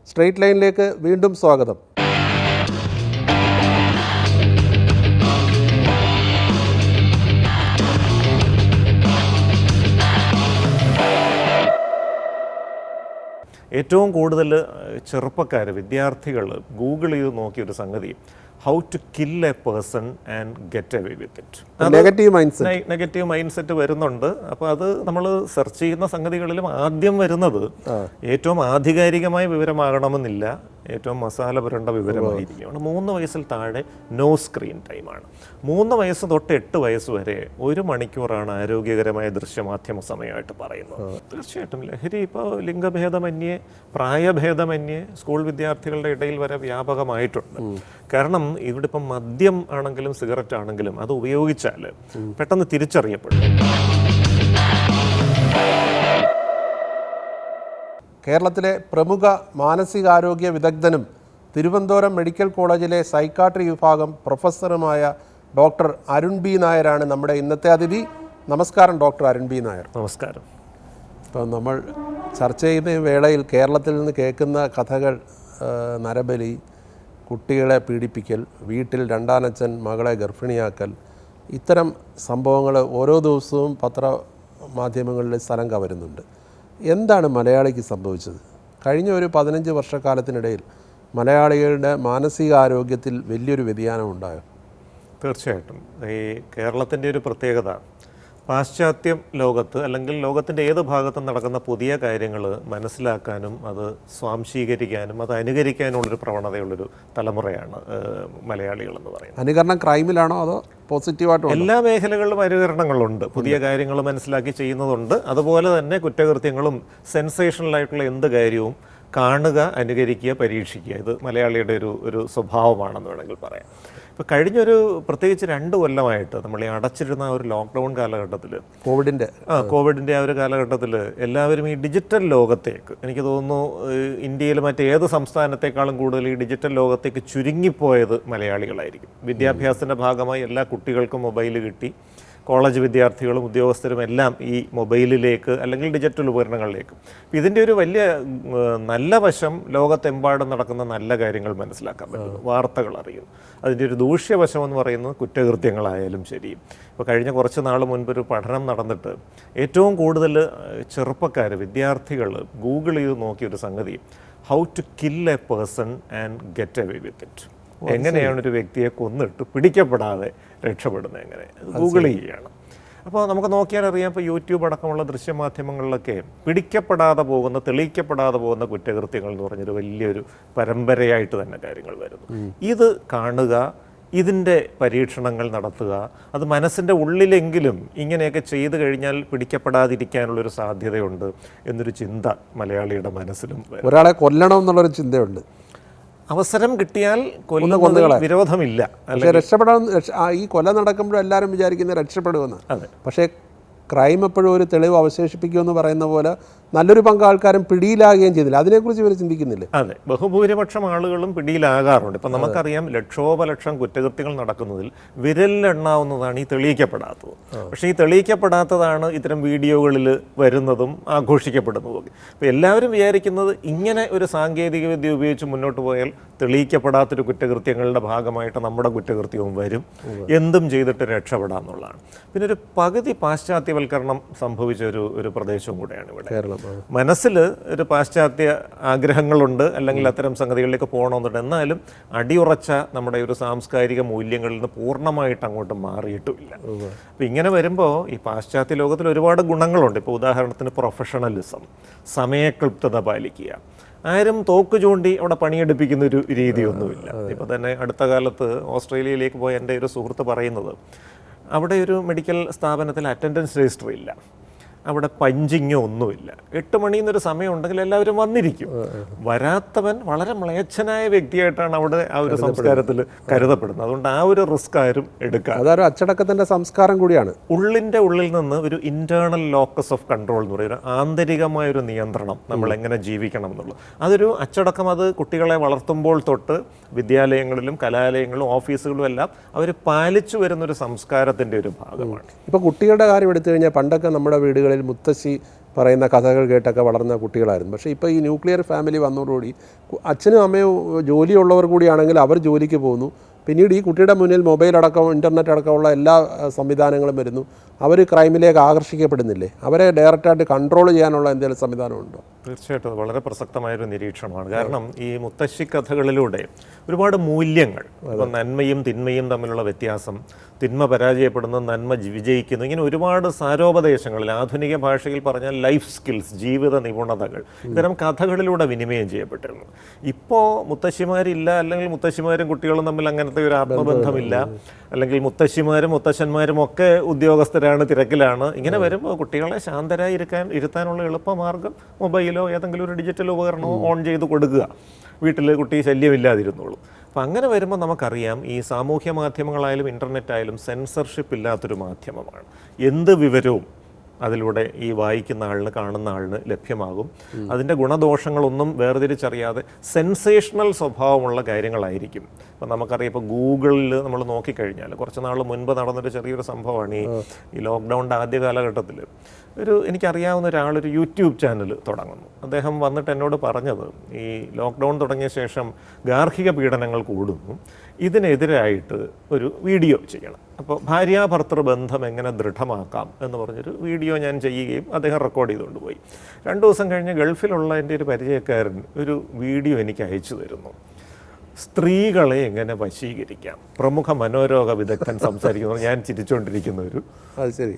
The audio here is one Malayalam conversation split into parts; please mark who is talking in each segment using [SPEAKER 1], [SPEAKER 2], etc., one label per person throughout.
[SPEAKER 1] സ്ട്രെയിറ്റ് ലൈനിലേക്ക് വീണ്ടും സ്വാഗതം.
[SPEAKER 2] ഏറ്റവും കൂടുതൽ ചെറുപ്പക്കാർ വിദ്യാർത്ഥികൾ ഗൂഗിൾ ചെയ്ത് നോക്കിയൊരു സംഗതി how to kill a person and get away with it. Negative mind set വരുന്നുണ്ട്. അപ്പോൾ അത് നമ്മൾ സെർച്ച് ചെയ്യുന്ന സംഗതികളിലും ആദ്യം വരുന്നത് ഏറ്റവും ആധികാരികമായ വിവരമാകണമെന്നില്ല, ഏറ്റവും മസാല പുരണ്ട വിവരമായിരിക്കും. 3 വയസ്സിൽ താഴെ നോ സ്ക്രീൻ ടൈമാണ്. 3 വയസ്സ് തൊട്ട് 8 വയസ്സ് വരെ 1 മണിക്കൂറാണ് ആരോഗ്യകരമായ ദൃശ്യമാധ്യമ സമയമായിട്ട് പറയുന്നത്. തീർച്ചയായിട്ടും ലഹരി ഇപ്പോൾ ലിംഗഭേദമന്യേ പ്രായഭേദമന്യേ സ്കൂൾ വിദ്യാർത്ഥികളുടെ ഇടയിൽ വരെ വ്യാപകമായിട്ടുണ്ട്. കാരണം ഇവിടെ ഇപ്പം മദ്യം ആണെങ്കിലും സിഗരറ്റ് ആണെങ്കിലും അത് ഉപയോഗിച്ചാൽ പെട്ടെന്ന് തിരിച്ചറിയപ്പെടും.
[SPEAKER 1] കേരളത്തിലെ പ്രമുഖ മാനസികാരോഗ്യ വിദഗ്ധനും തിരുവനന്തപുരം മെഡിക്കൽ കോളേജിലെ സൈക്കാട്രി വിഭാഗം പ്രൊഫസറുമായ ഡോക്ടർ അരുൺ ബി നായരാണ് നമ്മുടെ ഇന്നത്തെ അതിഥി. നമസ്കാരം ഡോക്ടർ അരുൺ ബി നായർ.
[SPEAKER 2] നമസ്കാരം.
[SPEAKER 1] ഇപ്പം നമ്മൾ ചർച്ച ചെയ്യുന്ന വേളയിൽ കേരളത്തിൽ നിന്ന് കേൾക്കുന്ന കഥകൾ നരബലി, കുട്ടികളെ പീഡിപ്പിക്കൽ, വീട്ടിൽ രണ്ടാനച്ഛൻ മകളെ ഗർഭിണിയാക്കൽ, ഇത്തരം സംഭവങ്ങൾ ഓരോ ദിവസവും പത്രമാധ്യമങ്ങളിൽ സ്ഥലം കവരുന്നുണ്ട്. എന്താണ് മലയാളിക്ക് സംഭവിച്ചത്? കഴിഞ്ഞ ഒരു 15 വർഷക്കാലത്തിനിടയിൽ മലയാളികളുടെ മാനസികാരോഗ്യത്തിൽ വലിയൊരു വ്യതിയാനം ഉണ്ടായോ?
[SPEAKER 2] തീർച്ചയായിട്ടും. ഈ കേരളത്തിൻ്റെ ഒരു പ്രത്യേകത പാശ്ചാത്യ ലോകത്ത് അല്ലെങ്കിൽ ലോകത്തിൻ്റെ ഏത് ഭാഗത്തും നടക്കുന്ന പുതിയ കാര്യങ്ങൾ മനസ്സിലാക്കാനും അത് സ്വാംശീകരിക്കാനും അത് അനുകരിക്കാനുള്ളൊരു പ്രവണതയുള്ളൊരു തലമുറയാണ് മലയാളികളെന്ന് പറയുന്നത്.
[SPEAKER 1] അനുകരണം ക്രൈമിലാണോ അതോ പോസിറ്റീവായിട്ടോ?
[SPEAKER 2] എല്ലാ മേഖലകളിലും അനുകരണങ്ങളുണ്ട്. പുതിയ കാര്യങ്ങൾ മനസ്സിലാക്കി ചെയ്യുന്നതുണ്ട്. അതുപോലെ തന്നെ കുറ്റകൃത്യങ്ങളും സെൻസേഷണലായിട്ടുള്ള എന്ത് കാര്യവും കാണുക, അനുകരിക്കുക, പരീക്ഷിക്കുക, ഇത് മലയാളിയുടെ ഒരു സ്വഭാവമാണെന്ന് വേണമെങ്കിൽ പറയാം. ഇപ്പോൾ കഴിഞ്ഞൊരു പ്രത്യേകിച്ച് 2 കൊല്ലമായിട്ട് നമ്മൾ ഈ അടച്ചിരുന്ന ഒരു ലോക്ക്ഡൗൺ കാലഘട്ടത്തിൽ കോവിഡിൻ്റെ ആ ഒരു കാലഘട്ടത്തിൽ എല്ലാവരും ഈ ഡിജിറ്റൽ ലോകത്തേക്ക്, എനിക്ക് തോന്നുന്നു ഇന്ത്യയിൽ മറ്റേത് സംസ്ഥാനത്തെക്കാളും കൂടുതൽ ഈ ഡിജിറ്റൽ ലോകത്തേക്ക് ചുരുങ്ങിപ്പോയത് മലയാളികളായിരിക്കും. വിദ്യാഭ്യാസത്തിൻ്റെ ഭാഗമായി എല്ലാ കുട്ടികൾക്കും മൊബൈൽ കിട്ടി. കോളേജ് വിദ്യാർത്ഥികളും ഉദ്യോഗസ്ഥരും എല്ലാം ഈ മൊബൈലിലേക്ക് അല്ലെങ്കിൽ ഡിജിറ്റൽ ഉപകരണങ്ങളിലേക്ക്. ഇതിൻ്റെ ഒരു വലിയ നല്ല വശം ലോകത്തെമ്പാടും നടക്കുന്ന നല്ല കാര്യങ്ങൾ മനസ്സിലാക്കാൻ പറ്റുന്നു, വാർത്തകൾ അറിയും. അതിൻ്റെ ഒരു ദൂഷ്യവശം എന്ന് പറയുന്നത് കുറ്റകൃത്യങ്ങളായാലും ശരി. ഇപ്പോൾ കഴിഞ്ഞ കുറച്ച് നാൾ മുൻപൊരു പഠനം നടന്നിട്ട് ഏറ്റവും കൂടുതൽ ചെറുപ്പക്കാർ വിദ്യാർത്ഥികൾ ഗൂഗിൾ ചെയ്ത് നോക്കിയൊരു സംഗതി how to kill a person and get away with it. എങ്ങനെയാണ് ഒരു വ്യക്തിയെ കൊന്നിട്ട് പിടിക്കപ്പെടാതെ രക്ഷപ്പെടുന്നത്, എങ്ങനെ ഗൂഗിൾ ചെയ്യുകയാണ്. അപ്പോൾ നമുക്ക് നോക്കിയാൽ അറിയാം, ഇപ്പോൾ യൂട്യൂബ് അടക്കമുള്ള ദൃശ്യമാധ്യമങ്ങളിലൊക്കെ പിടിക്കപ്പെടാതെ പോകുന്ന, തെളിയിക്കപ്പെടാതെ പോകുന്ന കുറ്റകൃത്യങ്ങൾ എന്ന് പറഞ്ഞൊരു വലിയൊരു പരമ്പരയായിട്ട് തന്നെ കാര്യങ്ങൾ വരുന്നു. ഇത് കാണുക, ഇതിൻ്റെ പരീക്ഷണങ്ങൾ നടത്തുക, അത് മനസ്സിൻ്റെ ഉള്ളിലെങ്കിലും ഇങ്ങനെയൊക്കെ ചെയ്തു കഴിഞ്ഞാൽ പിടിക്കപ്പെടാതിരിക്കാനുള്ളൊരു സാധ്യതയുണ്ട് എന്നൊരു ചിന്ത മലയാളിയുടെ മനസ്സിലും.
[SPEAKER 1] ഒരാളെ കൊല്ലണം എന്നുള്ളൊരു ചിന്തയുണ്ട്.
[SPEAKER 2] അവസരം കിട്ടിയാൽ കൊല്ലുന്നതിൽ വിരോധമില്ല.
[SPEAKER 1] രക്ഷപ്പെടാൻ ഈ കൊല നടക്കുമ്പോഴും എല്ലാവരും വിചാരിക്കുന്നത് രക്ഷപ്പെടുമെന്ന്. പക്ഷേ ക്രൈം എപ്പോഴും ഒരു തെളിവ് അവശേഷിപ്പിക്കുമെന്ന് പറയുന്ന പോലെ നല്ലൊരു പങ്ക് ആൾക്കാരും പിടിയിലാകുകയും ചെയ്തില്ല. അതിനെക്കുറിച്ച് ഇവർ ചിന്തിക്കുന്നില്ല.
[SPEAKER 2] അതെ, ബഹുഭൂരിപക്ഷം ആളുകളും പിടിയിലാകാറുണ്ട്. ഇപ്പം നമുക്കറിയാം, ലക്ഷോപലക്ഷം കുറ്റകൃത്യങ്ങൾ നടക്കുന്നതിൽ വിരലിലെണ്ണാവുന്നതാണ് ഈ തെളിയിക്കപ്പെടാത്തത്. പക്ഷേ ഈ തെളിയിക്കപ്പെടാത്തതാണ് ഇത്തരം വീഡിയോകളിൽ വരുന്നതും ആഘോഷിക്കപ്പെടുന്നതും. അപ്പോൾ എല്ലാവരും വിചാരിക്കുന്നത് ഇങ്ങനെ ഒരു സാങ്കേതിക വിദ്യ ഉപയോഗിച്ച് മുന്നോട്ട് പോയാൽ തെളിയിക്കപ്പെടാത്തൊരു കുറ്റകൃത്യങ്ങളുടെ ഭാഗമായിട്ട് നമ്മുടെ കുറ്റകൃത്യവും വരും, എന്തും ചെയ്തിട്ട് രക്ഷപ്പെടാമെന്നുള്ളതാണ്. പിന്നെ ഒരു പകുതി പാശ്ചാത്യവൽക്കരണം സംഭവിച്ച ഒരു പ്രദേശവും കൂടെയാണ് ഇവിടെ. മനസ്സിൽ ഒരു പാശ്ചാത്യ ആഗ്രഹങ്ങളുണ്ട്, അല്ലെങ്കിൽ അത്തരം സംഗതികളിലേക്ക് പോകണമെന്നുണ്ട്. എന്നാലും അടിയുറച്ച നമ്മുടെ ഒരു സാംസ്കാരിക മൂല്യങ്ങളിൽ നിന്ന് പൂർണ്ണമായിട്ട് അങ്ങോട്ട് മാറിയിട്ടുമില്ല. അപ്പോൾ ഇങ്ങനെ വരുമ്പോൾ ഈ പാശ്ചാത്യ ലോകത്തിൽ ഒരുപാട് ഗുണങ്ങളുണ്ട്. ഇപ്പോൾ ഉദാഹരണത്തിന് പ്രൊഫഷണലിസം, സമയക്ലിപ്തത പാലിക്കുക, ആരും തോക്ക് ചൂണ്ടി അവിടെ പണിയെടുപ്പിക്കുന്ന ഒരു രീതിയൊന്നുമില്ല. ഇപ്പോൾ തന്നെ അടുത്ത കാലത്ത് ഓസ്ട്രേലിയയിലേക്ക് പോയ എൻ്റെ ഒരു സുഹൃത്ത് പറയുന്നത്, അവിടെ ഒരു മെഡിക്കൽ സ്ഥാപനത്തിൽ അറ്റൻഡൻസ് രജിസ്റ്റർ ഇല്ല, അവിടെ പഞ്ചിങ്ങോ ഒന്നുമില്ല. 8 മണിന്നൊരു സമയം ഉണ്ടെങ്കിൽ എല്ലാവരും വന്നിരിക്കും. വരാത്തവൻ വളരെ മ്ലേച്ഛനായ വ്യക്തിയായിട്ടാണ് അവിടെ ആ ഒരു സംസ്കാരത്തിൽ കരുതപ്പെടുന്നത്. അതുകൊണ്ട് ആ ഒരു റിസ്ക് ആരും എടുക്കുക.
[SPEAKER 1] അതൊരു അച്ചടക്കത്തിൻ്റെ സംസ്കാരം കൂടിയാണ്.
[SPEAKER 2] ഉള്ളിൻ്റെ ഉള്ളിൽ നിന്ന് ഒരു ഇൻറ്റേർണൽ ലോക്കസ് ഓഫ് കൺട്രോൾ എന്ന് പറയുന്ന ആന്തരികമായൊരു നിയന്ത്രണം, നമ്മൾ എങ്ങനെ ജീവിക്കണം എന്നുള്ളത്, അതൊരു അച്ചടക്കം. അത് കുട്ടികളെ വളർത്തുമ്പോൾ തൊട്ട് വിദ്യാലയങ്ങളിലും കലാലയങ്ങളിലും ഓഫീസുകളും എല്ലാം അവർ പാലിച്ചു വരുന്നൊരു സംസ്കാരത്തിൻ്റെ ഒരു ഭാഗമാണ്.
[SPEAKER 1] ഇപ്പോൾ കുട്ടികളുടെ കാര്യം എടുത്തു കഴിഞ്ഞാൽ പണ്ടൊക്കെ നമ്മുടെ വീടുകളിൽ വീടുകളിൽ മുത്തശ്ശി പറയുന്ന കഥകൾ കേട്ടൊക്കെ വളർന്ന കുട്ടികളായിരുന്നു. പക്ഷേ ഇപ്പോൾ ഈ ന്യൂക്ലിയർ ഫാമിലി വന്നതോടുകൂടി അച്ഛനും അമ്മയും ജോലിയുള്ളവർ കൂടിയാണെങ്കിൽ അവർ ജോലിക്ക് പോകുന്നു. പിന്നീട് ഈ കുട്ടിയുടെ മുന്നിൽ മൊബൈൽ അടക്കം ഇൻ്റർനെറ്റ് അടക്കമുള്ള എല്ലാ സംവിധാനങ്ങളും വരുന്നു. അവർ ക്രൈമിലേക്ക് ആകർഷിക്കപ്പെടുന്നില്ലേ? അവരെ ഡയറക്റ്റായിട്ട് കൺട്രോൾ ചെയ്യാനുള്ള എന്തെങ്കിലും സംവിധാനമുണ്ടോ?
[SPEAKER 2] തീർച്ചയായിട്ടും അത് വളരെ പ്രസക്തമായൊരു നിരീക്ഷണമാണ്. കാരണം ഈ മുത്തശ്ശി കഥകളിലൂടെ ഒരുപാട് മൂല്യങ്ങൾ, ഇപ്പം നന്മയും തിന്മയും തമ്മിലുള്ള വ്യത്യാസം, തിന്മ പരാജയപ്പെടുന്നു, നന്മ വിജയിക്കുന്നു, ഇങ്ങനെ ഒരുപാട് സാരോപദേശങ്ങളിൽ ആധുനിക ഭാഷയിൽ പറഞ്ഞാൽ ലൈഫ് സ്കിൽസ്, ജീവിത നിപുണതകൾ ഇത്തരം കഥകളിലൂടെ വിനിമയം ചെയ്യപ്പെട്ടിരുന്നു. ഇപ്പോൾ മുത്തശ്ശിമാരില്ല, അല്ലെങ്കിൽ മുത്തശ്ശിമാരും കുട്ടികളും തമ്മിൽ അങ്ങനത്തെ ഒരു ആത്മബന്ധമില്ല, അല്ലെങ്കിൽ മുത്തശ്ശിമാരും മുത്തശ്ശന്മാരും ഒക്കെ ഉദ്യോഗസ്ഥരാണ്, തിരക്കിലാണ്. ഇങ്ങനെ വരുമ്പോൾ കുട്ടികളെ ശാന്തരായി ഇരുത്താനുള്ള എളുപ്പമാർഗ്ഗം മൊബൈലോ ഏതെങ്കിലും ഒരു ഡിജിറ്റൽ ഉപകരണമോ ഓൺ ചെയ്ത് കൊടുക്കുക. വീട്ടിൽ കുട്ടി ശല്യമില്ലാതിരുന്നുള്ളൂ. അപ്പം അങ്ങനെ വരുമ്പോൾ നമുക്കറിയാം ഈ സാമൂഹ്യ മാധ്യമങ്ങളായാലും ഇൻ്റർനെറ്റ് ആയാലും സെൻസർഷിപ്പ് ഇല്ലാത്തൊരു മാധ്യമമാണ്. എന്ത് വിവരവും അതിലൂടെ ഈ വായിക്കുന്ന ആളിന്, കാണുന്ന ആളിന് ലഭ്യമാകും. അതിൻ്റെ ഗുണദോഷങ്ങളൊന്നും വേർതിരിച്ചറിയാതെ സെൻസേഷണൽ സ്വഭാവമുള്ള കാര്യങ്ങളായിരിക്കും. ഇപ്പം നമുക്കറിയാം, ഇപ്പോൾ ഗൂഗിളിൽ നമ്മൾ നോക്കിക്കഴിഞ്ഞാൽ കുറച്ച് നാൾ മുൻപ് നടന്നൊരു ചെറിയൊരു സംഭവമാണ് ഈ ലോക്ക്ഡൗണിൻ്റെ ആദ്യ കാലഘട്ടത്തിൽ എനിക്കറിയാവുന്ന ഒരാളൊരു യൂട്യൂബ് ചാനൽ തുടങ്ങുന്നു. അദ്ദേഹം വന്നിട്ട് എന്നോട് പറഞ്ഞത്, ഈ ലോക്ക്ഡൗൺ തുടങ്ങിയ ശേഷം ഗാർഹിക പീഡനങ്ങൾ കൂടുന്നു, ഇതിനെതിരായിട്ട് ഒരു വീഡിയോ ചെയ്യണം. അപ്പോൾ ഭാര്യാഭർത്തൃ ബന്ധം എങ്ങനെ ദൃഢമാക്കാം എന്ന് പറഞ്ഞൊരു വീഡിയോ ഞാൻ ചെയ്യുകയും അദ്ദേഹം റെക്കോർഡ് ചെയ്തുകൊണ്ട് പോയി. 2 ദിവസം കഴിഞ്ഞ് ഗൾഫിലുള്ള എൻ്റെ ഒരു പരിചയക്കാരൻ ഒരു വീഡിയോ എനിക്ക് അയച്ചു തരുന്നു. സ്ത്രീകളെ എങ്ങനെ വശീകരിക്കാം, പ്രമുഖ മനോരോഗ വിദഗ്ധൻ സംസാരിക്കുന്നത്, ഞാൻ ചിരിച്ചുകൊണ്ടിരിക്കുന്ന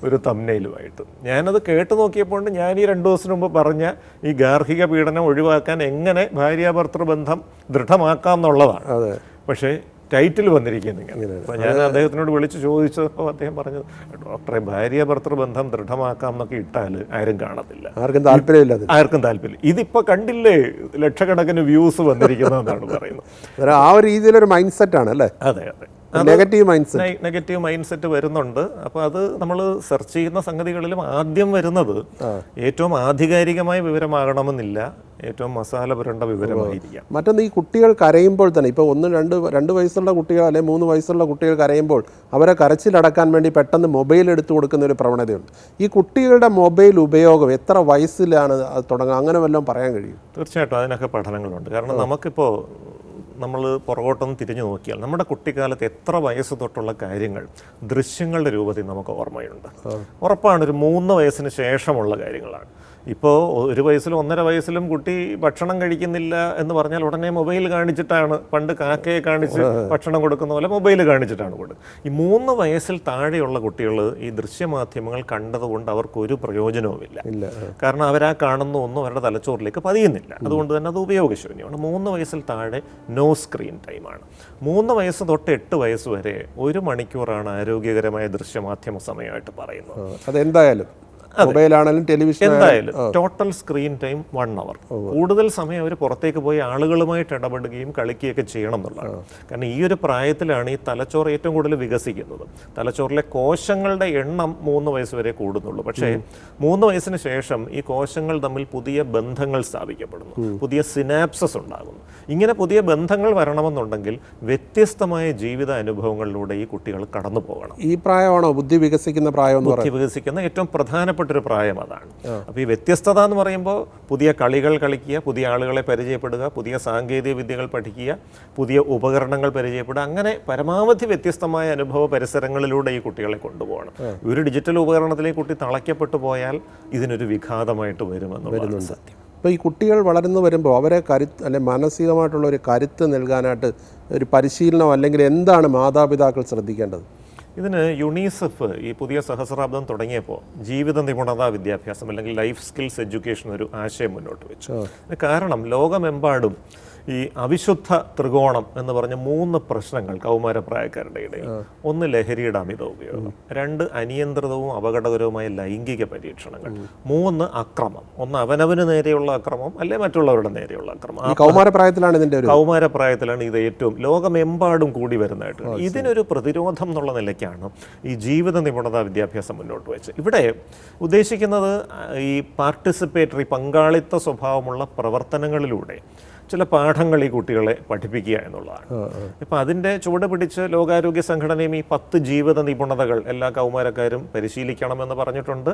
[SPEAKER 2] ഒരു തംബ്നെയിലുമായിട്ട്. ഞാനത് കേട്ട് നോക്കിയപ്പോൾ ഞാൻ ഈ 2 ദിവസം മുമ്പ് പറഞ്ഞ ഈ ഗാർഹിക പീഡനം ഒഴിവാക്കാൻ എങ്ങനെ ഭാര്യാഭർത്തൃ ബന്ധം ദൃഢമാക്കാം എന്നുള്ളതാണ്. പക്ഷേ ടൈറ്റിൽ വന്നിരിക്കുന്നത് ഇങ്ങനെ. അപ്പോൾ ഞാൻ അദ്ദേഹത്തിനോട് വിളിച്ച് ചോദിച്ചപ്പോൾ അദ്ദേഹം പറഞ്ഞത്, ഡോക്ടറെ, ഭാര്യാഭർത്തൃ ബന്ധം ദൃഢമാക്കാം എന്നൊക്കെ ഇട്ടാൽ ആരും കാണത്തില്ല, ആർക്കും താല്പര്യമില്ല. ഇതിപ്പോൾ കണ്ടില്ലേ, ലക്ഷക്കണക്കിന് വ്യൂസ് വന്നിരിക്കുന്നതെന്നാണ് പറയുന്നത്.
[SPEAKER 1] ആ ഒരു രീതിയിലൊരു മൈൻഡ് സെറ്റ് ആണ് അല്ലേ?
[SPEAKER 2] അതെ അതെ,
[SPEAKER 1] നെഗറ്റീവ് മൈൻഡ് സെറ്റ്
[SPEAKER 2] വരുന്നുണ്ട്. അപ്പോൾ അത് നമ്മൾ സെർച്ച് ചെയ്യുന്ന സംഗതികളിലും ആദ്യം വരുന്നത് ഏറ്റവും ആധികാരികമായ വിവരമാകണമെന്നില്ല, ഏറ്റവും മസാല പുരണ്ട വിവരമായിരിക്കാം.
[SPEAKER 1] മറ്റൊന്ന്, ഈ കുട്ടികൾ കരയുമ്പോൾ തന്നെ, ഇപ്പോൾ 1-2 വയസ്സുള്ള കുട്ടികൾ അല്ലെങ്കിൽ 3 വയസ്സുള്ള കുട്ടികൾ കരയുമ്പോൾ അവരെ കരച്ചിലടക്കാൻ വേണ്ടി പെട്ടെന്ന് മൊബൈൽ എടുത്തു കൊടുക്കുന്ന ഒരു പ്രവണതയുണ്ട്. ഈ കുട്ടികളുടെ മൊബൈൽ ഉപയോഗം എത്ര വയസ്സിലാണ് തുടങ്ങുക, അങ്ങനെ വല്ലതും പറയാൻ കഴിയും?
[SPEAKER 2] തീർച്ചയായിട്ടും അതിനൊക്കെ പഠനങ്ങളുണ്ട്. കാരണം നമുക്കിപ്പോൾ നമ്മൾ പുറകോട്ടൊന്ന് തിരിഞ്ഞു നോക്കിയാൽ നമ്മുടെ കുട്ടിക്കാലത്ത് എത്ര വയസ്സ് തൊട്ടുള്ള കാര്യങ്ങൾ ദൃശ്യങ്ങളുടെ രൂപത്തിൽ നമുക്ക് ഓർമ്മയുണ്ട്. ഉറപ്പാണ് ഒരു 3 വയസ്സിന് ശേഷമുള്ള കാര്യങ്ങളാണ്. ഇപ്പോൾ 1 വയസ്സിലും 1.5 വയസ്സിലും കുട്ടി ഭക്ഷണം കഴിക്കുന്നില്ല എന്ന് പറഞ്ഞാൽ ഉടനെ മൊബൈൽ കാണിച്ചിട്ടാണ്, പണ്ട് കാക്കയെ കാണിച്ച് ഭക്ഷണം കൊടുക്കുന്ന പോലെ മൊബൈൽ കാണിച്ചിട്ടാണ് കൊടുക്കുക. ഈ 3 വയസ്സിൽ താഴെയുള്ള കുട്ടികൾ ഈ ദൃശ്യമാധ്യമങ്ങൾ കണ്ടതുകൊണ്ട് അവർക്കൊരു പ്രയോജനവുമില്ല. കാരണം അവരാ കാണുന്ന ഒന്നും അവരുടെ തലച്ചോറിലേക്ക് പതിയുന്നില്ല. അതുകൊണ്ട് തന്നെ അത് ഉപയോഗശൂന്യമാണ്. 3 വയസ്സിൽ താഴെ നോ സ്ക്രീൻ ടൈമാണ്. 3 വയസ്സ് തൊട്ട് 8 വയസ്സ് വരെ 1 മണിക്കൂറാണ് ആരോഗ്യകരമായ ദൃശ്യമാധ്യമ സമയമായിട്ട് പറയുന്നത്.
[SPEAKER 1] അതെന്തായാലും മൊബൈലാണെങ്കിലും ടെലിവിഷൻ,
[SPEAKER 2] എന്തായാലും ടോട്ടൽ സ്ക്രീൻ ടൈം 1 അവർ. കൂടുതൽ സമയം അവർ പുറത്തേക്ക് പോയി ആളുകളുമായിട്ട് ഇടപെടുകയും കളിക്കുകയൊക്കെ ചെയ്യണം എന്നുള്ളതാണ്. കാരണം ഈ ഒരു പ്രായത്തിലാണ് ഈ തലച്ചോറ് ഏറ്റവും കൂടുതൽ വികസിക്കുന്നത്. തലച്ചോറിലെ കോശങ്ങളുടെ എണ്ണം 3 വയസ്സ് വരെ കൂടുന്നുള്ളൂ. പക്ഷേ 3 വയസ്സിന് ശേഷം ഈ കോശങ്ങൾ തമ്മിൽ പുതിയ ബന്ധങ്ങൾ സ്ഥാപിക്കപ്പെടുന്നു, പുതിയ സിനാപ്സസ് ഉണ്ടാകുന്നു. ഇങ്ങനെ പുതിയ ബന്ധങ്ങൾ വരണമെന്നുണ്ടെങ്കിൽ വ്യത്യസ്തമായ ജീവിത അനുഭവങ്ങളിലൂടെ ഈ കുട്ടികൾ കടന്നു പോകണം.
[SPEAKER 1] ഈ പ്രായമാണോ ബുദ്ധി വികസിക്കുന്ന പ്രായം?
[SPEAKER 2] ബുദ്ധി വികസിക്കുന്ന ഏറ്റവും പ്രധാനപ്പെട്ട ഒരു പ്രായം അതാണ്. അപ്പോൾ ഈ വ്യത്യസ്തത എന്ന് പറയുമ്പോൾ പുതിയ കളികൾ കളിക്കുക, പുതിയ ആളുകളെ പരിചയപ്പെടുക, പുതിയ സാങ്കേതിക വിദ്യകൾ പഠിക്കുക, പുതിയ ഉപകരണങ്ങൾ പരിചയപ്പെടുക, അങ്ങനെ പരമാവധി വ്യത്യസ്തമായ അനുഭവ പരിസരങ്ങളിലൂടെ ഈ കുട്ടികളെ കൊണ്ടുപോകണം. ഒരു ഡിജിറ്റൽ ഉപകരണത്തിലേക്ക് കുട്ടി തളയ്ക്കപ്പെട്ടു പോയാൽ ഇതിനൊരു വിഘാതമായിട്ട് വരുമെന്നുള്ളതാണ് സത്യം.
[SPEAKER 1] ഇപ്പോൾ ഈ കുട്ടികൾ വളർന്നു വരുമ്പോൾ അവരെ മാനസികമായിട്ടുള്ള ഒരു കരുത്ത് നൽകാനായിട്ട് ഒരു പരിശീലനം അല്ലെങ്കിൽ എന്താണ് മാതാപിതാക്കൾ ശ്രദ്ധിക്കേണ്ടത്?
[SPEAKER 2] ഇതിന് യുണിസെഫ് ഈ പുതിയ സഹസ്രാബ്ദം തുടങ്ങിയപ്പോൾ ജീവിത നിപുണതാ വിദ്യാഭ്യാസം അല്ലെങ്കിൽ ലൈഫ് സ്കിൽസ് എഡ്യൂക്കേഷൻ ഒരു ആശയം മുന്നോട്ട് വെച്ചു. കാരണം ലോകമെമ്പാടും ഈ അവിശുദ്ധ ത്രികോണം എന്ന് പറഞ്ഞ 3 പ്രശ്നങ്ങൾ കൗമാരപ്രായക്കാരുടെ ഇടയിൽ. 1 ലഹരിയുടെ അമിത ഉപയോഗം, 2 അനിയന്ത്രിതവും അപകടകരവുമായ ലൈംഗിക പരീക്ഷണങ്ങൾ, 3 അക്രമം. 1 അവനവന് നേരെയുള്ള അക്രമം, അല്ലെ മറ്റുള്ളവരുടെ നേരെയുള്ള അക്രമം. കൗമാരപ്രായത്തിലാണ് ഇത് ഏറ്റവും ലോകമെമ്പാടും കൂടി വരുന്നതായിട്ട്. ഇതിനൊരു പ്രതിരോധം എന്നുള്ള നിലയ്ക്കാണ് ഈ ജീവിത നിപുണതാ വിദ്യാഭ്യാസം മുന്നോട്ട് വെച്ചത്. ഇവിടെ ഉദ്ദേശിക്കുന്നത് ഈ പാർട്ടിസിപ്പേറ്ററി പങ്കാളിത്ത സ്വഭാവമുള്ള പ്രവർത്തനങ്ങളിലൂടെ ചില പാഠങ്ങൾ ഈ കുട്ടികളെ പഠിപ്പിക്കുക എന്നുള്ളതാണ്. ഇപ്പം അതിൻ്റെ ചുവട് പിടിച്ച് ലോകാരോഗ്യ സംഘടനയും ഈ 10 ജീവിത നിപുണതകൾ എല്ലാ കൗമാരക്കാരും പരിശീലിക്കണമെന്ന് പറഞ്ഞിട്ടുണ്ട്.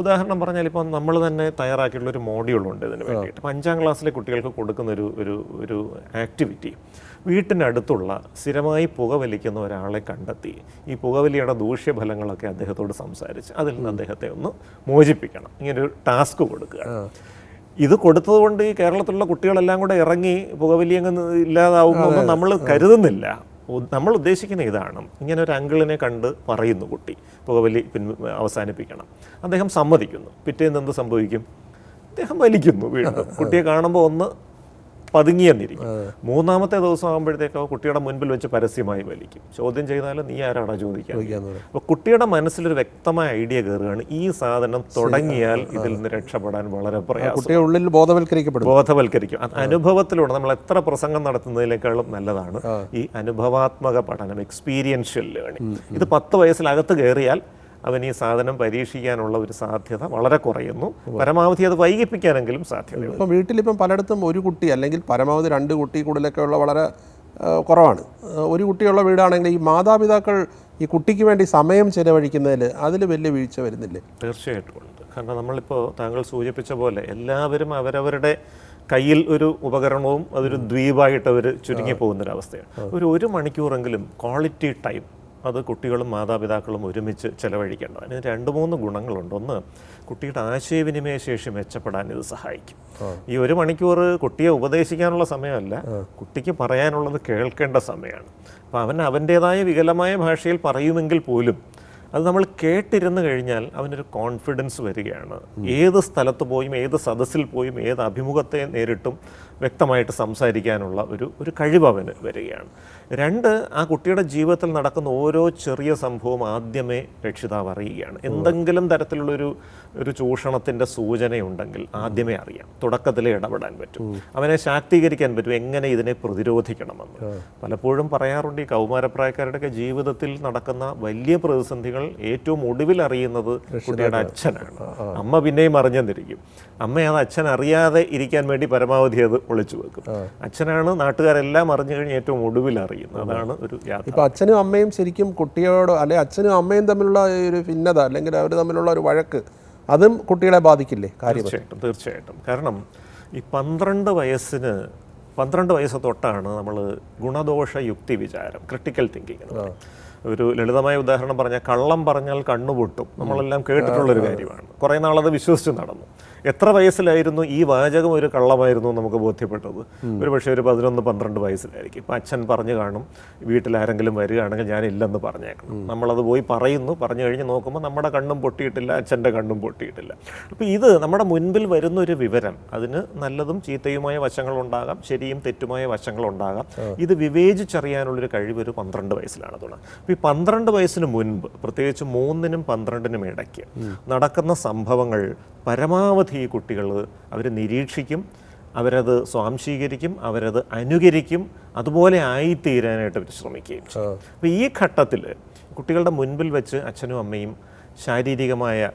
[SPEAKER 2] ഉദാഹരണം പറഞ്ഞാൽ ഇപ്പം നമ്മൾ തന്നെ തയ്യാറാക്കിയിട്ടുള്ള ഒരു മോഡ്യൂളുണ്ട് ഇതിന് വേണ്ടിയിട്ട്. 5ാം ക്ലാസ്സിലെ കുട്ടികൾക്ക് കൊടുക്കുന്ന ഒരു ആക്ടിവിറ്റി, വീട്ടിനടുത്തുള്ള സ്ഥിരമായി പുകവലിക്കുന്ന ഒരാളെ കണ്ടെത്തി ഈ പുകവലിയുടെ ദൂഷ്യഫലങ്ങളൊക്കെ അദ്ദേഹത്തോട് സംസാരിച്ച് അതിൽ നിന്ന് അദ്ദേഹത്തെ ഒന്ന് മോചിപ്പിക്കണം, ഇങ്ങനൊരു ടാസ്ക് കൊടുക്കുക. ഇത് കൊടുത്തതുകൊണ്ട് ഈ കേരളത്തിലുള്ള കുട്ടികളെല്ലാം കൂടെ ഇറങ്ങി പുകവലി അങ്ങ് ഇല്ലാതാവുമെന്ന് നമ്മൾ കരുതുന്നില്ല. നമ്മൾ ഉദ്ദേശിക്കുന്ന ഇതാണ്, ഇങ്ങനെ ഒരു അങ്കിളിനെ കണ്ട് പറയുന്നു കുട്ടി പുകവലി അവസാനിപ്പിക്കണം, അദ്ദേഹം സമ്മതിക്കുന്നു. പിറ്റേന്ന് എന്ത് സംഭവിക്കും? അദ്ദേഹം വലിക്കുന്നു വീണ്ടും. കുട്ടിയെ കാണുമ്പോൾ ഒന്ന് പതുങ്ങിയെന്നിരിക്കും. 3ാമത്തെ ദിവസം ആകുമ്പോഴത്തേക്കോ കുട്ടിയുടെ മുൻപിൽ വെച്ച് പരസ്യമായി വലിക്കും. ചോദ്യം ചെയ്താലും നീ ആരാടാ ചോദിക്കാൻ. അപ്പോൾ കുട്ടിയുടെ മനസ്സിലൊരു വ്യക്തമായ ഐഡിയ കയറുകയാണ്, ഈ സാധനം തുടങ്ങിയാൽ ഇതിൽ നിന്ന് രക്ഷപ്പെടാൻ വളരെ പ്രയാസം. ബോധവൽക്കരിക്കും. അനുഭവത്തിലൂടെ നമ്മൾ എത്ര പ്രസംഗം നടത്തുന്നതിനേക്കാളും നല്ലതാണ് ഈ അനുഭവാത്മക പഠനം, എക്സ്പീരിയൻഷ്യൽ ലേണിംഗ്. ഇത് 10 വയസ്സിലകത്ത് കയറിയാൽ അവൻ ഈ സാധനം പരീക്ഷിക്കാനുള്ള ഒരു സാധ്യത വളരെ കുറയുന്നു. പരമാവധി അത് വൈകിപ്പിക്കാനെങ്കിലും സാധ്യതയുണ്ട്.
[SPEAKER 1] ഇപ്പം വീട്ടിലിപ്പം പലയിടത്തും ഒരു കുട്ടി അല്ലെങ്കിൽ പരമാവധി 2 കുട്ടി കൂടുതലൊക്കെ ഉള്ള വളരെ കുറവാണ്. ഒരു കുട്ടിയുള്ള വീടാണെങ്കിൽ ഈ മാതാപിതാക്കൾ ഈ കുട്ടിക്ക് വേണ്ടി സമയം ചെലവഴിക്കുന്നതിൽ അതിൽ വലിയ വീഴ്ച വരുന്നില്ലേ?
[SPEAKER 2] തീർച്ചയായിട്ടും ഉണ്ട്. കാരണം നമ്മളിപ്പോൾ താങ്കൾ സൂചിപ്പിച്ച പോലെ എല്ലാവരും അവരവരുടെ കയ്യിൽ ഒരു ഉപകരണവും അതൊരു ദ്വീപായിട്ട് അവർ ചുരുങ്ങി പോകുന്നൊരവസ്ഥയാണ്. ഒരു മണിക്കൂറെങ്കിലും ക്വാളിറ്റി ടൈം അത് കുട്ടികളും മാതാപിതാക്കളും ഒരുമിച്ച് ചെലവഴിക്കേണ്ടത്. അതിന് 2-3 ഗുണങ്ങളുണ്ട്. ഒന്ന്, കുട്ടിയുടെ ആശയവിനിമയ ശേഷി മെച്ചപ്പെടാൻ ഇത് സഹായിക്കും. ഈ 1 മണിക്കൂർ കുട്ടിയെ ഉപദേശിക്കാനുള്ള സമയമല്ല, കുട്ടിക്ക് പറയാനുള്ളത് കേൾക്കേണ്ട സമയമാണ്. അപ്പോൾ അവൻ്റേതായ വികലമായ ഭാഷയിൽ പറയുമെങ്കിൽ പോലും അത് നമ്മൾ കേട്ടിരുന്നു കഴിഞ്ഞാൽ അവനൊരു കോൺഫിഡൻസ് വരികയാണ്. ഏത് സ്ഥലത്ത് പോയും ഏത് സദസ്സിൽ പോയും ഏത് അഭിമുഖത്തെ നേരിട്ടും വ്യക്തമായിട്ട് സംസാരിക്കാനുള്ള ഒരു കഴിവ് അവന് വരികയാണ്. 2, ആ കുട്ടിയുടെ ജീവിതത്തിൽ നടക്കുന്ന ഓരോ ചെറിയ സംഭവം ആദ്യമേ രക്ഷിതാവ് അറിയുകയാണ്. എന്തെങ്കിലും തരത്തിലുള്ളൊരു ചൂഷണത്തിൻ്റെ സൂചനയുണ്ടെങ്കിൽ ആദ്യമേ അറിയാം, തുടക്കത്തിലേ ഇടപെടാൻ പറ്റും, അവനെ ശാക്തീകരിക്കാൻ പറ്റും, എങ്ങനെ ഇതിനെ പ്രതിരോധിക്കണമെന്ന്. പലപ്പോഴും പറയാറുണ്ട്, ഈ കൗമാരപ്രായക്കാരുടെയൊക്കെ ജീവിതത്തിൽ നടക്കുന്ന വലിയ പ്രതിസന്ധികൾ ഏറ്റവും ഒടുവിൽ അറിയുന്നത് കുട്ടിയുടെ അച്ഛനാണ്. അമ്മ പിന്നെയും അറിഞ്ഞെന്നിരിക്കും. അമ്മ അത് അച്ഛൻ അറിയാതെ ഇരിക്കാൻ വേണ്ടി പരമാവധി അത് ഒളിച്ചു വെക്കും. അച്ഛനാണ് നാട്ടുകാരെല്ലാം അറിഞ്ഞു കഴിഞ്ഞ് ഏറ്റവും ഒടുവിൽ അറിയുന്നത്. അതാണ് ഒരു യാത്ര.
[SPEAKER 1] ഇപ്പം അച്ഛനും അമ്മയും ശരിക്കും കുട്ടിയോട്, അല്ലെ അച്ഛനും അമ്മയും തമ്മിലുള്ള ഒരു ഭിന്നത അല്ലെങ്കിൽ അവർ തമ്മിലുള്ള ഒരു വഴക്ക്, അതും കുട്ടികളെ ബാധിക്കില്ലേ?
[SPEAKER 2] തീർച്ചയായിട്ടും. കാരണം ഈ 12 വയസ്സ് തൊട്ടാണ് നമ്മൾ ഗുണദോഷ യുക്തി വിചാരം, ക്രിട്ടിക്കൽ തിങ്കിങ് എന്ന് പറയും. ഒരു ലളിതമായ ഉദാഹരണം പറഞ്ഞാൽ, കള്ളം പറഞ്ഞാൽ കണ്ണുപൊട്ടും, നമ്മളെല്ലാം കേട്ടിട്ടുള്ളൊരു കാര്യമാണ്. കുറേ നാളത് വിശ്വസിച്ച് നടന്നു. എത്ര വയസ്സിലായിരുന്നു ഈ വാചകം ഒരു കള്ളമായിരുന്നു നമുക്ക് ബോധ്യപ്പെട്ടത്? ഒരു പക്ഷേ ഒരു 11-12 വയസ്സിലായിരിക്കും. ഇപ്പം അച്ഛൻ പറഞ്ഞു കാണും, വീട്ടിൽ ആരെങ്കിലും വരികയാണെങ്കിൽ ഞാൻ ഇല്ലെന്ന് പറഞ്ഞേക്കണം. നമ്മളത് പോയി പറഞ്ഞു കഴിഞ്ഞ് നോക്കുമ്പോൾ നമ്മുടെ കണ്ണും പൊട്ടിയിട്ടില്ല, അച്ഛൻ്റെ കണ്ണും പൊട്ടിയിട്ടില്ല. അപ്പോൾ ഇത് നമ്മുടെ മുൻപിൽ വരുന്നൊരു വിവരം, അതിന് നല്ലതും ചീത്തയുമായ വശങ്ങളുണ്ടാകാം, ശരിയും തെറ്റുമായ വശങ്ങളുണ്ടാകാം. ഇത് വിവേചിച്ചറിയാനുള്ളൊരു കഴിവ് ഒരു 12 വയസ്സിലാണ് തുടങ്ങുന്നത്. അപ്പോൾ ഈ 12 വയസ്സിന് മുൻപ്, പ്രത്യേകിച്ച് 3-നും 12-നും ഇടയ്ക്ക് നടക്കുന്ന സംഭവങ്ങൾ പരമാവധി ഈ കുട്ടികൾ അവർ നിരീക്ഷിക്കും, അവരത് സ്വാംശീകരിക്കും, അവരത് അനുകരിക്കും, അതുപോലെ ആയിത്തീരാനായിട്ട് അവർ ശ്രമിക്കുകയും ചെയ്യും. അപ്പോൾ ഈ ഘട്ടത്തിൽ കുട്ടികളുടെ മുൻപിൽ വെച്ച് അച്ഛനും അമ്മയും ശാരീരികമായ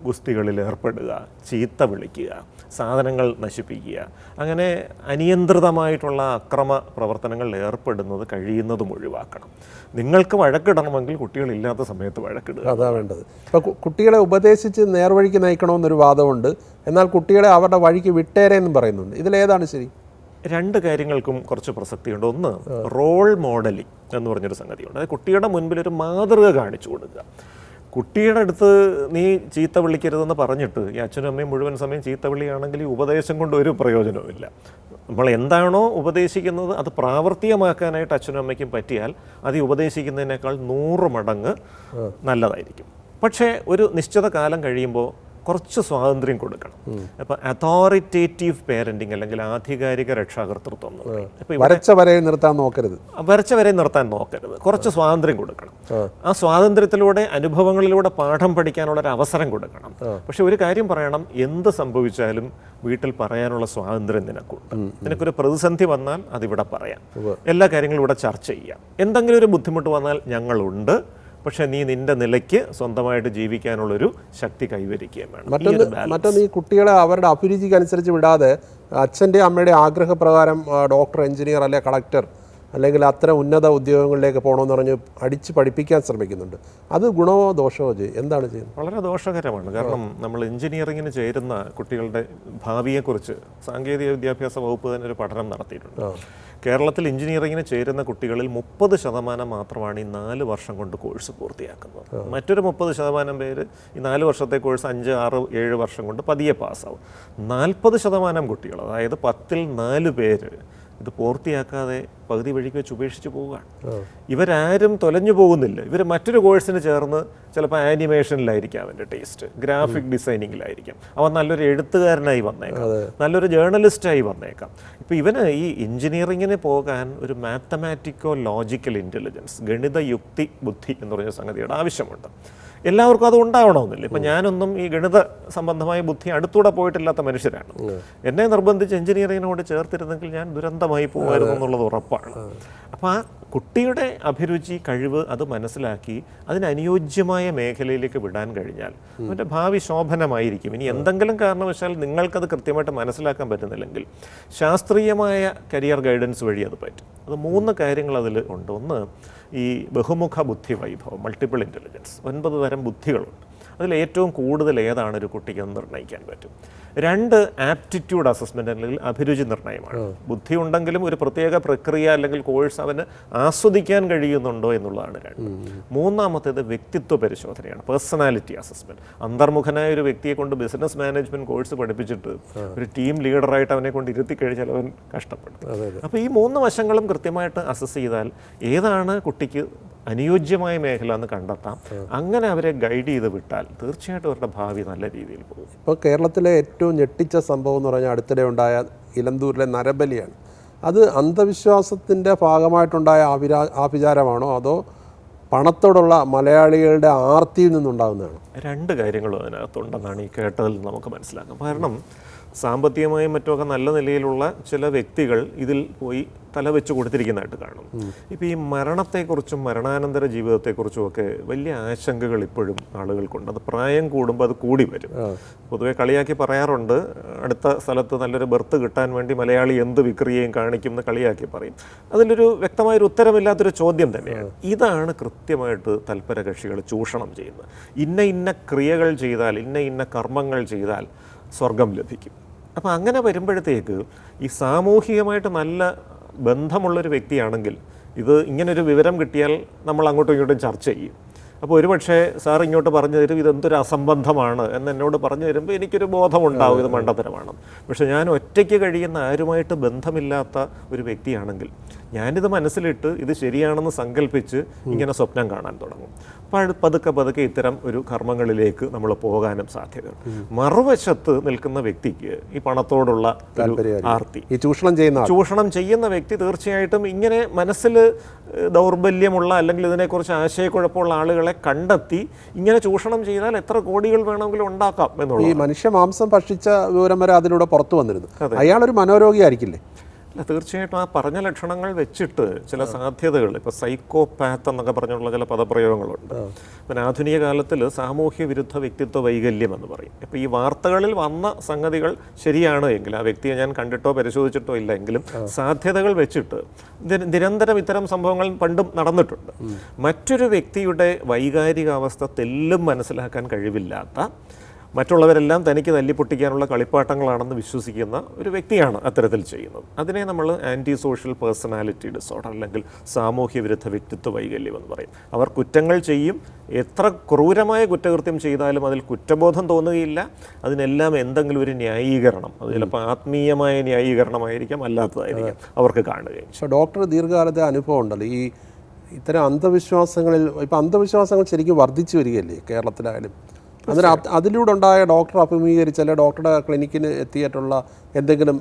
[SPEAKER 2] ഗുസ്തികളിൽ ഏർപ്പെടുക, ചീത്ത വിളിക്കുക, സാധനങ്ങൾ നശിപ്പിക്കുക, അങ്ങനെ അനിയന്ത്രിതമായിട്ടുള്ള അക്രമ പ്രവർത്തനങ്ങളിൽ ഏർപ്പെടുന്നത് കഴിയുന്നതും ഒഴിവാക്കണം. നിങ്ങൾക്ക് വഴക്കിടണമെങ്കിൽ കുട്ടികളില്ലാത്ത സമയത്ത് വഴക്കിടുക.
[SPEAKER 1] അതാ വേണ്ടത്. ഇപ്പോൾ കുട്ടികളെ ഉപദേശിച്ച് നേർവഴിക്ക് നയിക്കണമെന്നൊരു വാദമുണ്ട്, എന്നാൽ കുട്ടികളെ അവരുടെ വഴിക്ക് വിട്ടേരെ എന്നും പറയുന്നുണ്ട്. ഇതിലേതാണ് ശരി?
[SPEAKER 2] 2 കാര്യങ്ങൾക്കും കുറച്ച് പ്രസക്തിയുണ്ട്. ഒന്ന്, റോൾ മോഡലിംഗ് എന്ന് പറഞ്ഞൊരു സംഗതിയുണ്ട്. അതായത് കുട്ടിയുടെ മുൻപിൽ ഒരു മാതൃക കാണിച്ചു കൊടുക്കുക. കുട്ടിയുടെ അടുത്ത് നീ ചീത്ത വിളിക്കരുതെന്ന് പറഞ്ഞിട്ട് ഈ അച്ഛനും അമ്മയും മുഴുവൻ സമയം ചീത്ത വിളിയാണെങ്കിൽ ഈ ഉപദേശം കൊണ്ട് ഒരു പ്രയോജനവുമില്ല. നമ്മൾ എന്താണോ ഉപദേശിക്കുന്നത് അത് പ്രാവർത്തികമാക്കാനായിട്ട് അച്ഛനും അമ്മയ്ക്കും പറ്റിയാൽ അത് ഈ ഉപദേശിക്കുന്നതിനേക്കാൾ 100 മടങ്ങ് നല്ലതായിരിക്കും. പക്ഷേ ഒരു നിശ്ചിത കാലം കഴിയുമ്പോൾ കുറച്ച് സ്വാതന്ത്ര്യം കൊടുക്കണം. അപ്പോൾ അതോറിറ്റേറ്റീവ് പേരൻറ്റിങ് അല്ലെങ്കിൽ ആധികാരിക രക്ഷാകർതൃത്വം,
[SPEAKER 1] വരച്ച വരെ നിർത്താൻ നോക്കരുത്, കുറച്ച് സ്വാതന്ത്ര്യം കൊടുക്കണം. ആ സ്വാതന്ത്ര്യത്തിലൂടെ അനുഭവങ്ങളിലൂടെ പാഠം പഠിക്കാനുള്ള ഒരു അവസരം കൊടുക്കണം. പക്ഷെ ഒരു കാര്യം പറയണം, എന്ത് സംഭവിച്ചാലും വീട്ടിൽ പറയാനുള്ള സ്വാതന്ത്ര്യം നിനക്കുണ്ട്. നിനക്കൊരു പ്രതിസന്ധി വന്നാൽ അതിവിടെ പറയാം, എല്ലാ കാര്യങ്ങളും ഇവിടെ ചർച്ച ചെയ്യാം. എന്തെങ്കിലും ഒരു ബുദ്ധിമുട്ട് വന്നാൽ ഞങ്ങളുണ്ട്,
[SPEAKER 2] പക്ഷേ നീ നിൻ്റെ നിലയ്ക്ക് സ്വന്തമായിട്ട് ജീവിക്കാനുള്ളൊരു ശക്തി കൈവരിക്കുകയും വേണം.
[SPEAKER 1] മറ്റൊന്ന് ഈ കുട്ടികളെ അവരുടെ അഭിരുചിക്ക് അനുസരിച്ച് വിടാതെ അച്ഛൻ്റെ അമ്മയുടെ ആഗ്രഹപ്രകാരം ഡോക്ടർ, എഞ്ചിനീയർ അല്ലെ കളക്ടർ അല്ലെങ്കിൽ അത്തരം ഉന്നത ഉദ്യോഗങ്ങളിലേക്ക് പോകണമെന്ന് പറഞ്ഞ് അടിച്ച് പഠിപ്പിക്കാൻ ശ്രമിക്കുന്നുണ്ട്. അത് ഗുണമോ ദോഷമോ എന്താണ് ചെയ്യുന്നത്?
[SPEAKER 2] വളരെ ദോഷകരമാണ്. കാരണം നമ്മൾ എഞ്ചിനീയറിങ്ങിന് ചേരുന്ന കുട്ടികളുടെ ഭാവിയെക്കുറിച്ച് സാങ്കേതിക വിദ്യാഭ്യാസ വകുപ്പ് തന്നെ ഒരു പഠനം നടത്തിയിട്ടുണ്ട്. കേരളത്തിൽ എഞ്ചിനീയറിങ്ങിന് ചേരുന്ന കുട്ടികളിൽ 30% മാത്രമാണ് ഈ 4 വർഷം കൊണ്ട് കോഴ്സ് പൂർത്തിയാക്കുന്നത്. മറ്റൊരു 30% പേര് ഈ 4 വർഷത്തെ കോഴ്സ് 5, 6, 7 വർഷം കൊണ്ട് പതിയെ പാസ്സാവും. 40% കുട്ടികൾ, അതായത് 10ൽ 4 പേര് ഇത് പൂർത്തിയാക്കാതെ പകുതി വഴിക്ക് വെച്ച് ഉപേക്ഷിച്ച് പോവുകയാണ്. ഇവരാരും തൊലഞ്ഞു പോകുന്നില്ല. ഇവർ മറ്റൊരു കോഴ്സിന് ചേർന്ന് ചിലപ്പോൾ ആനിമേഷനിലായിരിക്കാം അവൻ്റെ ടേസ്റ്റ്, ഗ്രാഫിക് ഡിസൈനിങ്ങിലായിരിക്കാം, അവൻ നല്ലൊരു എഴുത്തുകാരനായി വന്നേക്കാം, നല്ലൊരു ജേർണലിസ്റ്റായി വന്നേക്കാം. ഇപ്പോൾ ഇവന് ഈ എഞ്ചിനീയറിങ്ങിന് പോകാൻ ഒരു മാത്തമാറ്റിക്കോ ലോജിക്കൽ ഇൻ്റലിജൻസ്, ഗണിത യുക്തി ബുദ്ധി എന്ന് പറഞ്ഞ സംഗതിയുടെ ആവശ്യമുണ്ട്. എല്ലാവർക്കും അത് ഉണ്ടാവണമെന്നില്ല. ഇപ്പം ഞാനൊന്നും ഈ ഗണിത സംബന്ധമായ ബുദ്ധി അടുത്തൂടെ പോയിട്ടില്ലാത്ത മനുഷ്യരാണ്. എന്നെ നിർബന്ധിച്ച് എഞ്ചിനീയറിങ്ങിനോട് ചേർത്തിരുന്നെങ്കിൽ ഞാൻ ദുരന്തമായി പോകുമായിരുന്നു എന്നുള്ളത് ഉറപ്പാണ്. അപ്പോൾ ആ കുട്ടിയുടെ അഭിരുചി, കഴിവ് അത് മനസ്സിലാക്കി അതിനനുയോജ്യമായ മേഖലയിലേക്ക് വിടാൻ കഴിഞ്ഞാൽ അവൻ്റെ ഭാവി ശോഭനമായിരിക്കും. ഇനി എന്തെങ്കിലും കാരണവശാൽ നിങ്ങൾക്കത് കൃത്യമായിട്ട് മനസ്സിലാക്കാൻ പറ്റുന്നില്ലെങ്കിൽ ശാസ്ത്രീയമായ കരിയർ ഗൈഡൻസ് വഴി അത് പറ്റും. അത് 3 കാര്യങ്ങൾ അതിൽ ഉണ്ട്. ഒന്ന്, ഈ ബഹുമുഖ ബുദ്ധി വൈഭവം, മൾട്ടിപ്പിൾ ഇൻ്റലിജൻസ്. 9 തരം ബുദ്ധികളുണ്ട്. അതിൽ ഏറ്റവും കൂടുതൽ ഏതാണ് ഒരു കുട്ടിക്കെന്ന് നിർണ്ണയിക്കാൻ പറ്റും. 2, ആപ്റ്റിറ്റ്യൂഡ് അസസ്മെൻ്റ് അല്ലെങ്കിൽ അഭിരുചി നിർണ്ണയമാണ്. ബുദ്ധി ഉണ്ടെങ്കിലും ഒരു പ്രത്യേക പ്രക്രിയ അല്ലെങ്കിൽ കോഴ്സ് അവന് ആസ്വദിക്കാൻ കഴിയുന്നുണ്ടോ എന്നുള്ളതാണ് 2. 3ാമത്തേത് വ്യക്തിത്വ പരിശോധനയാണ്, പേഴ്സണാലിറ്റി അസസ്മെൻറ്റ്. അന്തർമുഖനായ ഒരു വ്യക്തിയെ കൊണ്ട് ബിസിനസ് മാനേജ്മെൻറ്റ് കോഴ്സ് പഠിപ്പിച്ചിട്ട് ഒരു ടീം ലീഡറായിട്ട് അവനെ കൊണ്ട് ഇരുത്തി കഴിഞ്ഞാൽ അവൻ കഷ്ടപ്പെടും. അപ്പോൾ ഈ 3 വശങ്ങളും കൃത്യമായിട്ട് അസസ് ചെയ്താൽ ഏതാണ് കുട്ടിക്ക് അനുയോജ്യമായ മേഖല എന്ന് കണ്ടെത്താം. അങ്ങനെ അവരെ ഗൈഡ് ചെയ്ത് വിട്ടാൽ തീർച്ചയായിട്ടും അവരുടെ ഭാവി നല്ല രീതിയിൽ പോകും.
[SPEAKER 1] ഇപ്പോൾ കേരളത്തിലെ ഏറ്റവും ഞെട്ടിച്ച സംഭവം എന്ന് പറഞ്ഞാൽ അടുത്തിടെ ഉണ്ടായ ഇലന്തൂരിലെ നരബലിയാണ്. അത് അന്ധവിശ്വാസത്തിൻ്റെ ഭാഗമായിട്ടുണ്ടായ ആഭിചാരമാണോ അതോ പണത്തോടുള്ള മലയാളികളുടെ ആർത്തിയിൽ നിന്നുണ്ടാകുന്നതാണോ?
[SPEAKER 2] 2 കാര്യങ്ങളും അതിനകത്തുണ്ടെന്നാണ് ഈ കേട്ടതിൽ നമുക്ക് മനസ്സിലാക്കാം. കാരണം സാമ്പത്തികമായും മറ്റുമൊക്കെ നല്ല നിലയിലുള്ള ചില വ്യക്തികൾ ഇതിൽ പോയി തലവെച്ച് കൊടുത്തിരിക്കുന്നതായിട്ട് കാണും. ഇപ്പോൾ ഈ മരണത്തെക്കുറിച്ചും മരണാനന്തര ജീവിതത്തെക്കുറിച്ചും ഒക്കെ വലിയ ആശങ്കകൾ ഇപ്പോഴും ആളുകൾക്കുണ്ട്. അത് പ്രായം കൂടുമ്പോൾ അത് കൂടി വരും. പൊതുവെ കളിയാക്കി പറയാറുണ്ട്, അടുത്ത സ്ഥലത്ത് നല്ലൊരു ബർത്ത് കിട്ടാൻ വേണ്ടി മലയാളി എന്ത് വിക്രിയയും കാണിക്കും എന്ന് കളിയാക്കി പറയും. അതിലൊരു വ്യക്തമായൊരു ഉത്തരമില്ലാത്തൊരു ചോദ്യം തന്നെയാണ്. ഇതാണ് കൃത്യമായിട്ട് തൽപര കക്ഷികൾ ചൂഷണം ചെയ്യുന്നത്. ഇന്ന ക്രിയകൾ ചെയ്താൽ, ഇന്ന കർമ്മങ്ങൾ ചെയ്താൽ സ്വർഗം ലഭിക്കും. അപ്പോൾ അങ്ങനെ വരുമ്പോഴത്തേക്ക് ഈ സാമൂഹികമായിട്ട് നല്ല ബന്ധമുള്ളൊരു വ്യക്തിയാണെങ്കിൽ ഇത് ഇങ്ങനൊരു വിവരം കിട്ടിയാൽ നമ്മൾ അങ്ങോട്ടും ഇങ്ങോട്ടും ചർച്ച ചെയ്യും. അപ്പോൾ ഒരുപക്ഷെ സാർ ഇങ്ങോട്ട് പറഞ്ഞു തരും ഇതെന്തൊരു അസംബന്ധമാണ് എന്ന് എന്നോട് പറഞ്ഞു തരുമ്പോൾ എനിക്കൊരു ബോധമുണ്ടാവും ഇത് മണ്ടത്തരമാണ്. പക്ഷെ ഞാൻ ഒറ്റയ്ക്ക് കഴിയുന്ന ആരുമായിട്ട് ബന്ധമില്ലാത്ത ഒരു വ്യക്തിയാണെങ്കിൽ ഞാനിത് മനസ്സിലിട്ട് ഇത് ശരിയാണെന്ന് സങ്കല്പിച്ച് ഇങ്ങനെ സ്വപ്നം കാണാൻ തുടങ്ങും. അപ്പോൾ പതുക്കെ ഇത്തരം ഒരു കർമ്മങ്ങളിലേക്ക് നമ്മൾ പോകാനും സാധ്യതയുണ്ട്. മറുവശത്ത് നിൽക്കുന്ന വ്യക്തിക്ക് ഈ പണത്തോടുള്ള ആർത്തി, ചൂഷണം ചെയ്യുന്ന വ്യക്തി തീർച്ചയായിട്ടും ഇങ്ങനെ മനസ്സിൽ ദൗർബല്യമുള്ള അല്ലെങ്കിൽ ഇതിനെക്കുറിച്ച് ആശയക്കുഴപ്പമുള്ള ആളുകളെ കണ്ടെത്തി ഇങ്ങനെ ചൂഷണം ചെയ്താൽ എത്ര കോടികൾ വേണമെങ്കിലും ഉണ്ടാക്കാം എന്നുള്ളത്.
[SPEAKER 1] ഈ മനുഷ്യ മാംസം ഭക്ഷിച്ച വിവരം വരെ അതിലൂടെ പുറത്തു വന്നിരുന്നു. അയാളൊരു മനോരോഗിയായിരിക്കില്ലേ?
[SPEAKER 2] അല്ല, തീർച്ചയായിട്ടും ആ പറഞ്ഞ ലക്ഷണങ്ങൾ വെച്ചിട്ട് ചില സാധ്യതകൾ, ഇപ്പോൾ സൈക്കോപാത്ത് എന്നൊക്കെ പറഞ്ഞുള്ള ചില പദപ്രയോഗങ്ങളുണ്ട്. പിന്നെ ആധുനിക കാലത്തിൽ സാമൂഹ്യ വിരുദ്ധ വ്യക്തിത്വ വൈകല്യം എന്ന് പറയും. ഇപ്പോൾ ഈ വാർത്തകളിൽ വന്ന സംഗതികൾ ശരിയാണ് എങ്കിൽ, ആ വ്യക്തിയെ ഞാൻ കണ്ടിട്ടോ പരിശോധിച്ചിട്ടോ ഇല്ല എങ്കിലും സാധ്യതകൾ വെച്ചിട്ട് നിരന്തരം ഇത്തരം സംഭവങ്ങൾ പണ്ടും നടന്നിട്ടുണ്ട്. മറ്റൊരു വ്യക്തിയുടെ വൈകാരികാവസ്ഥ തെല്ലും മനസ്സിലാക്കാൻ കഴിവില്ലാത്ത, മറ്റുള്ളവരെല്ലാം തനിക്ക് തല്ലിപ്പൊട്ടിക്കാനുള്ള കളിപ്പാട്ടങ്ങളാണെന്ന് വിശ്വസിക്കുന്ന ഒരു വ്യക്തിയാണ് അത്തരത്തിൽ ചെയ്യുന്നത്. അതിനെ നമ്മൾ ആൻറ്റി സോഷ്യൽ പേഴ്സണാലിറ്റി ഡിസോർഡർ അല്ലെങ്കിൽ സാമൂഹ്യ വിരുദ്ധ വ്യക്തിത്വ വൈകല്യം എന്ന് പറയും. അവർ കുറ്റങ്ങൾ ചെയ്യും, എത്ര ക്രൂരമായ കുറ്റകൃത്യം ചെയ്താലും അതിൽ കുറ്റബോധം തോന്നുകയില്ല. അതിനെല്ലാം എന്തെങ്കിലും ഒരു ന്യായീകരണം, അത് ചിലപ്പോൾ ആത്മീയമായ ന്യായീകരണമായിരിക്കാം, അല്ലാത്തതായിരിക്കാം അവർക്ക് കാണുകയും.
[SPEAKER 1] പക്ഷേ ഡോക്ടർ ദീർഘകാലത്തെ അനുഭവം ഉണ്ടല്ലോ ഈ ഇത്തരം അന്ധവിശ്വാസങ്ങളിൽ. ഇപ്പം അന്ധവിശ്വാസങ്ങൾ ശരിക്കും വർദ്ധിച്ചു വരികയല്ലേ കേരളത്തിലായാലും. അതിന് അതിലൂടെ ഉണ്ടായ ഡോക്ടർ അഭിമുഖീകരിച്ച അല്ലെ ഡോക്ടറുടെ ക്ലിനിക്കിന് എത്തിയിട്ടുള്ള എന്തെങ്കിലും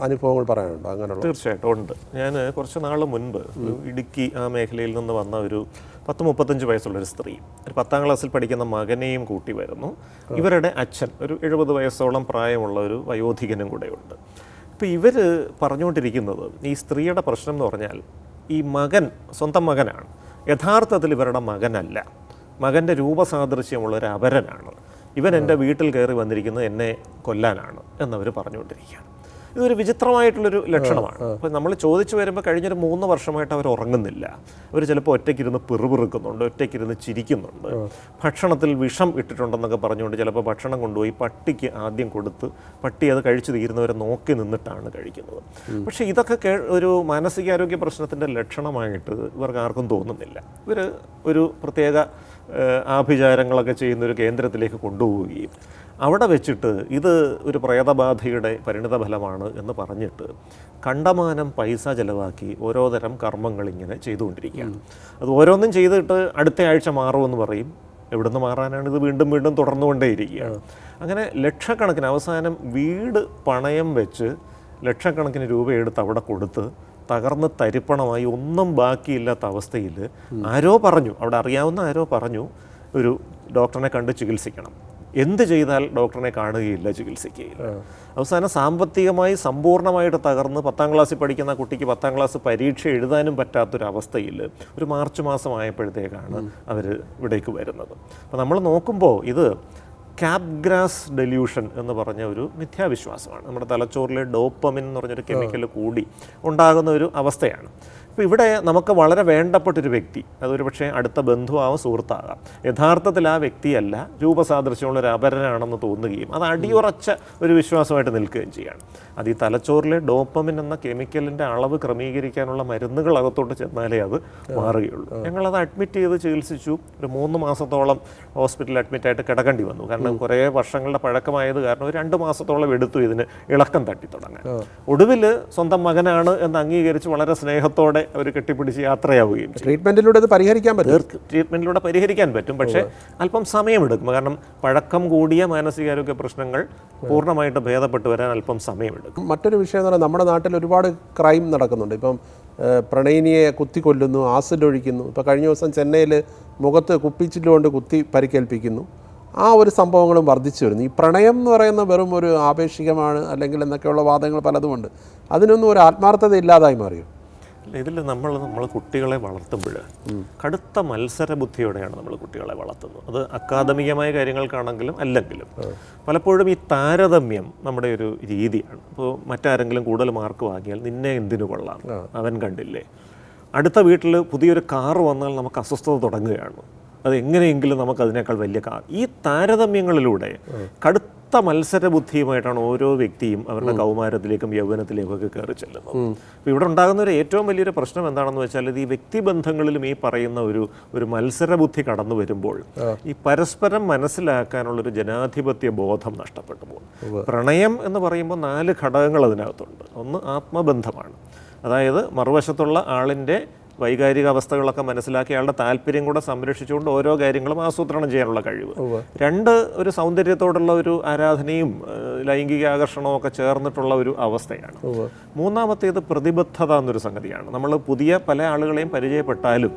[SPEAKER 1] അനുഭവങ്ങൾ പറയാനുണ്ടോ? അങ്ങനെയുള്ള
[SPEAKER 2] തീർച്ചയായിട്ടും ഉണ്ട്. ഞാൻ കുറച്ച് നാൾ മുൻപ് ഇടുക്കി ആ മേഖലയിൽ നിന്ന് വന്ന ഒരു 30-35 വയസ്സുള്ളൊരു സ്ത്രീ ഒരു 10ാം ക്ലാസ്സിൽ പഠിക്കുന്ന മകനെയും കൂട്ടി വരുന്നു. ഇവരുടെ അച്ഛൻ ഒരു 70 വയസ്സോളം പ്രായമുള്ള ഒരു വയോധികനും കൂടെയുണ്ട്. ഇപ്പോൾ ഇവർ പറഞ്ഞുകൊണ്ടിരിക്കുന്നത് ഈ സ്ത്രീയുടെ പ്രശ്നം എന്ന് പറഞ്ഞാൽ ഈ മകൻ സ്വന്തം മകനാണ്. യഥാർത്ഥത്തിൽ ഇവരുടെ മകനല്ല, മകൻ്റെ രൂപസാദൃശ്യമുള്ള ഒരു അപരനാണ്, ഇവൻ എൻ്റെ വീട്ടിൽ കയറി വന്നിരിക്കുന്നത് എന്നെ കൊല്ലാനാണ് എന്നവർ പറഞ്ഞുകൊണ്ടിരിക്കുകയാണ്. ഇതൊരു വിചിത്രമായിട്ടുള്ളൊരു ലക്ഷണമാണ്. അപ്പോൾ നമ്മൾ ചോദിച്ചു വരുമ്പോൾ കഴിഞ്ഞൊരു 3 വർഷമായിട്ട് അവർ ഉറങ്ങുന്നില്ല. അവർ ചിലപ്പോൾ ഒറ്റയ്ക്കിരുന്ന് പിറുപിറുക്കുന്നുണ്ട്, ഒറ്റയ്ക്കിരുന്ന് ചിരിക്കുന്നുണ്ട്, ഭക്ഷണത്തിൽ വിഷം ഇട്ടിട്ടുണ്ടെന്നൊക്കെ പറഞ്ഞുകൊണ്ട് ചിലപ്പോൾ ഭക്ഷണം കൊണ്ടുപോയി പട്ടിക്ക് ആദ്യം കൊടുത്ത് പട്ടി അത് കഴിച്ചു തീരുന്നവരെ നോക്കി നിന്നിട്ടാണ് കഴിക്കുന്നത്. പക്ഷേ ഇതൊക്കെ ഒരു മാനസികാരോഗ്യ പ്രശ്നത്തിൻ്റെ ലക്ഷണമായിട്ട് ഇവർക്ക് ആർക്കും തോന്നുന്നില്ല. ഇവർ ഒരു പ്രത്യേക ആഭിചാരങ്ങളൊക്കെ ചെയ്യുന്നൊരു കേന്ദ്രത്തിലേക്ക് കൊണ്ടുപോവുകയും അവിടെ വെച്ചിട്ട് ഇത് ഒരു പ്രേതബാധയുടെ പരിണിത ഫലമാണ് എന്ന് പറഞ്ഞിട്ട് കണ്ടമാനം പൈസ ചിലവാക്കി ഓരോ തരം കർമ്മങ്ങൾ ഇങ്ങനെ ചെയ്തുകൊണ്ടിരിക്കുകയാണ്. അത് ഓരോന്നും ചെയ്തിട്ട് അടുത്ത ആഴ്ച മാറുമെന്ന് പറയും. എവിടുന്ന് മാറാനാണ്? ഇത് വീണ്ടും വീണ്ടും തുടർന്നുകൊണ്ടേയിരിക്കുകയാണ്. അങ്ങനെ ലക്ഷക്കണക്കിന് അവസാനം വീട് പണയം വെച്ച് ലക്ഷക്കണക്കിന് രൂപയെടുത്ത് അവിടെ കൊടുത്ത് തകർന്ന് തരിപ്പണമായി ഒന്നും ബാക്കിയില്ലാത്ത അവസ്ഥയിൽ ആരോ പറഞ്ഞു, അവിടെ അറിയാവുന്ന ആരോ പറഞ്ഞു, ഒരു ഡോക്ടറിനെ കണ്ട് ചികിത്സിക്കണം. എന്ത് ചെയ്താൽ ഡോക്ടറിനെ കാണുകയില്ല, ചികിത്സിക്കുകയില്ല. അവസാനം സാമ്പത്തികമായി സമ്പൂർണ്ണമായിട്ട് തകർന്ന് 10ാം ക്ലാസ്സിൽ പഠിക്കുന്ന കുട്ടിക്ക് 10ാം ക്ലാസ് പരീക്ഷ എഴുതാനും പറ്റാത്തൊരവസ്ഥയിൽ ഒരു മാർച്ച് മാസമായപ്പോഴത്തേക്കാണ് അവർ ഇവിടേക്ക് വരുന്നത്. അപ്പോൾ നമ്മൾ നോക്കുമ്പോൾ ഇത് ക്യാപ്ഗ്രാസ് ഡെല്യൂഷൻ എന്ന് പറഞ്ഞ ഒരു മിഥ്യാവിശ്വാസമാണ്. നമ്മുടെ തലച്ചോറിലെ ഡോപ്പമിൻ എന്ന് പറഞ്ഞൊരു കെമിക്കൽ കൂടി ഉണ്ടാകുന്ന ഒരു അവസ്ഥയാണ്. അപ്പോൾ ഇവിടെ നമുക്ക് വളരെ വേണ്ടപ്പെട്ടൊരു വ്യക്തി, അതൊരു പക്ഷേ അടുത്ത ബന്ധുവാകും, സുഹൃത്താകാം, യഥാർത്ഥത്തിൽ ആ വ്യക്തിയല്ല, രൂപസാദൃശ്യമുള്ള ഒരു അപരനാണെന്ന് തോന്നുകയും അത് അടിയുറച്ച ഒരു വിശ്വാസമായിട്ട് നിൽക്കുകയും ചെയ്യുകയാണ്. അത് ഈ തലച്ചോറിലെ ഡോപ്പമിൻ എന്ന കെമിക്കലിൻ്റെ അളവ് ക്രമീകരിക്കാനുള്ള മരുന്നുകൾ അകത്തോട്ട് ചെന്നാലേ അത് മാറുകയുള്ളൂ. ഞങ്ങളത് അഡ്മിറ്റ് ചെയ്ത് ചികിത്സിച്ചു. ഒരു 3 മാസത്തോളം ഹോസ്പിറ്റലിൽ അഡ്മിറ്റായിട്ട് കിടക്കേണ്ടി വന്നു. കാരണം കുറേ വർഷങ്ങളുടെ പഴക്കമായത് കാരണം ഒരു 2 മാസത്തോളം എടുത്തു ഇതിന് ഇളക്കം തട്ടി തുടങ്ങാൻ. ഒടുവിൽ സ്വന്തം മകനാണ് എന്ന് അംഗീകരിച്ച് വളരെ സ്നേഹത്തോടെ അവർ കെട്ടിപ്പിടിച്ച് യാത്രയാവുകയും
[SPEAKER 1] ട്രീറ്റ്മെൻറ്റിലൂടെ ഇത് പരിഹരിക്കാൻ പറ്റും.
[SPEAKER 2] ട്രീറ്റ്മെൻറ്റിലൂടെ പരിഹരിക്കാൻ പറ്റും, പക്ഷേ അല്പം സമയമെടുക്കും. കാരണം പഴക്കം കൂടിയ മാനസികാരോഗ്യ പ്രശ്നങ്ങൾ പൂർണ്ണമായിട്ട് ഭേദപ്പെട്ടു വരാൻ അല്പം സമയമെടുക്കും.
[SPEAKER 1] മറ്റൊരു വിഷയം എന്ന് പറഞ്ഞാൽ നമ്മുടെ നാട്ടിൽ ഒരുപാട് ക്രൈം നടക്കുന്നുണ്ട്. ഇപ്പം പ്രണയിനിയെ കുത്തിക്കൊല്ലുന്നു, ആസിഡ് ഒഴിക്കുന്നു. ഇപ്പോൾ കഴിഞ്ഞ ദിവസം ചെന്നൈയിൽ മുഖത്ത് കുപ്പിച്ചില്ലുകൊണ്ട് കുത്തി പരിക്കേൽപ്പിക്കുന്നു. ആ ഒരു സംഭവങ്ങളും വർദ്ധിച്ചു വരുന്നു. ഈ പ്രണയം എന്ന് പറയുന്ന വെറും ഒരു ആപേക്ഷികമാണ് അല്ലെങ്കിൽ എന്നൊക്കെയുള്ള വാദങ്ങൾ പലതുമുണ്ട്. അതിനൊന്നും ഒരു ആത്മാർത്ഥത ഇല്ലാതായി മാറിയോ?
[SPEAKER 2] ഇതിൽ നമ്മൾ കുട്ടികളെ വളർത്തുമ്പോൾ കടുത്ത മത്സര ബുദ്ധിയോടെയാണ് നമ്മൾ കുട്ടികളെ വളർത്തുന്നത്. അത് അക്കാദമികമായ കാര്യങ്ങൾക്കാണെങ്കിലും അല്ലെങ്കിലും പലപ്പോഴും ഈ താരതമ്യം നമ്മുടെ ഒരു രീതിയാണ്. ഇപ്പോൾ മറ്റാരെങ്കിലും കൂടുതൽ മാർക്ക് വാങ്ങിയാൽ നിന്നെ എന്തിനു കൊള്ളാം, അവൻ കണ്ടില്ലേ. അടുത്ത വീട്ടിൽ പുതിയൊരു കാറ് വന്നാൽ നമുക്ക് അസ്വസ്ഥത തുടങ്ങുകയാണ്. അത് എങ്ങനെയെങ്കിലും നമുക്ക് അതിനേക്കാൾ വലിയ കാർ. ഈ താരതമ്യങ്ങളിലൂടെ കടുത്ത മത്സര ബുദ്ധിയുമായിട്ടാണ് ഓരോ വ്യക്തിയും അവരുടെ കൗമാരത്തിലേക്കും യൗവനത്തിലേക്കും ഒക്കെ കയറി ചെല്ലുന്നത്. അപ്പോൾ ഇവിടെ ഉണ്ടാകുന്ന ഒരു ഏറ്റവും വലിയൊരു പ്രശ്നം എന്താണെന്ന് വെച്ചാൽ ഇത് ഈ വ്യക്തിബന്ധങ്ങളിലും ഈ പറയുന്ന ഒരു മത്സര ബുദ്ധി കടന്നു വരുമ്പോൾ ഈ പരസ്പരം മനസ്സിലാക്കാനുള്ളൊരു ജനാധിപത്യ ബോധം നഷ്ടപ്പെട്ടു പോകും. പ്രണയം എന്ന് പറയുമ്പോൾ 4 ഘടകങ്ങൾ അതിനകത്തുണ്ട്. ഒന്ന് ആത്മബന്ധമാണ്, അതായത് മറുവശത്തുള്ള ആളിൻ്റെ വൈകാരിക അവസ്ഥകളൊക്കെ മനസ്സിലാക്കി അയാളുടെ താല്പര്യം കൂടെ സംരക്ഷിച്ചുകൊണ്ട് ഓരോ കാര്യങ്ങളും ആസൂത്രണം ചെയ്യാനുള്ള കഴിവ്. 2 ഒരു സൗന്ദര്യത്തോടുള്ള ഒരു ആരാധനയും ലൈംഗിക ആകർഷണവും ഒക്കെ ചേർന്നിട്ടുള്ള ഒരു അവസ്ഥയാണ്. 3ാമത്തേത് പ്രതിബദ്ധത എന്നൊരു സംഗതിയാണ്. നമ്മൾ പുതിയ പല ആളുകളെയും പരിചയപ്പെട്ടാലും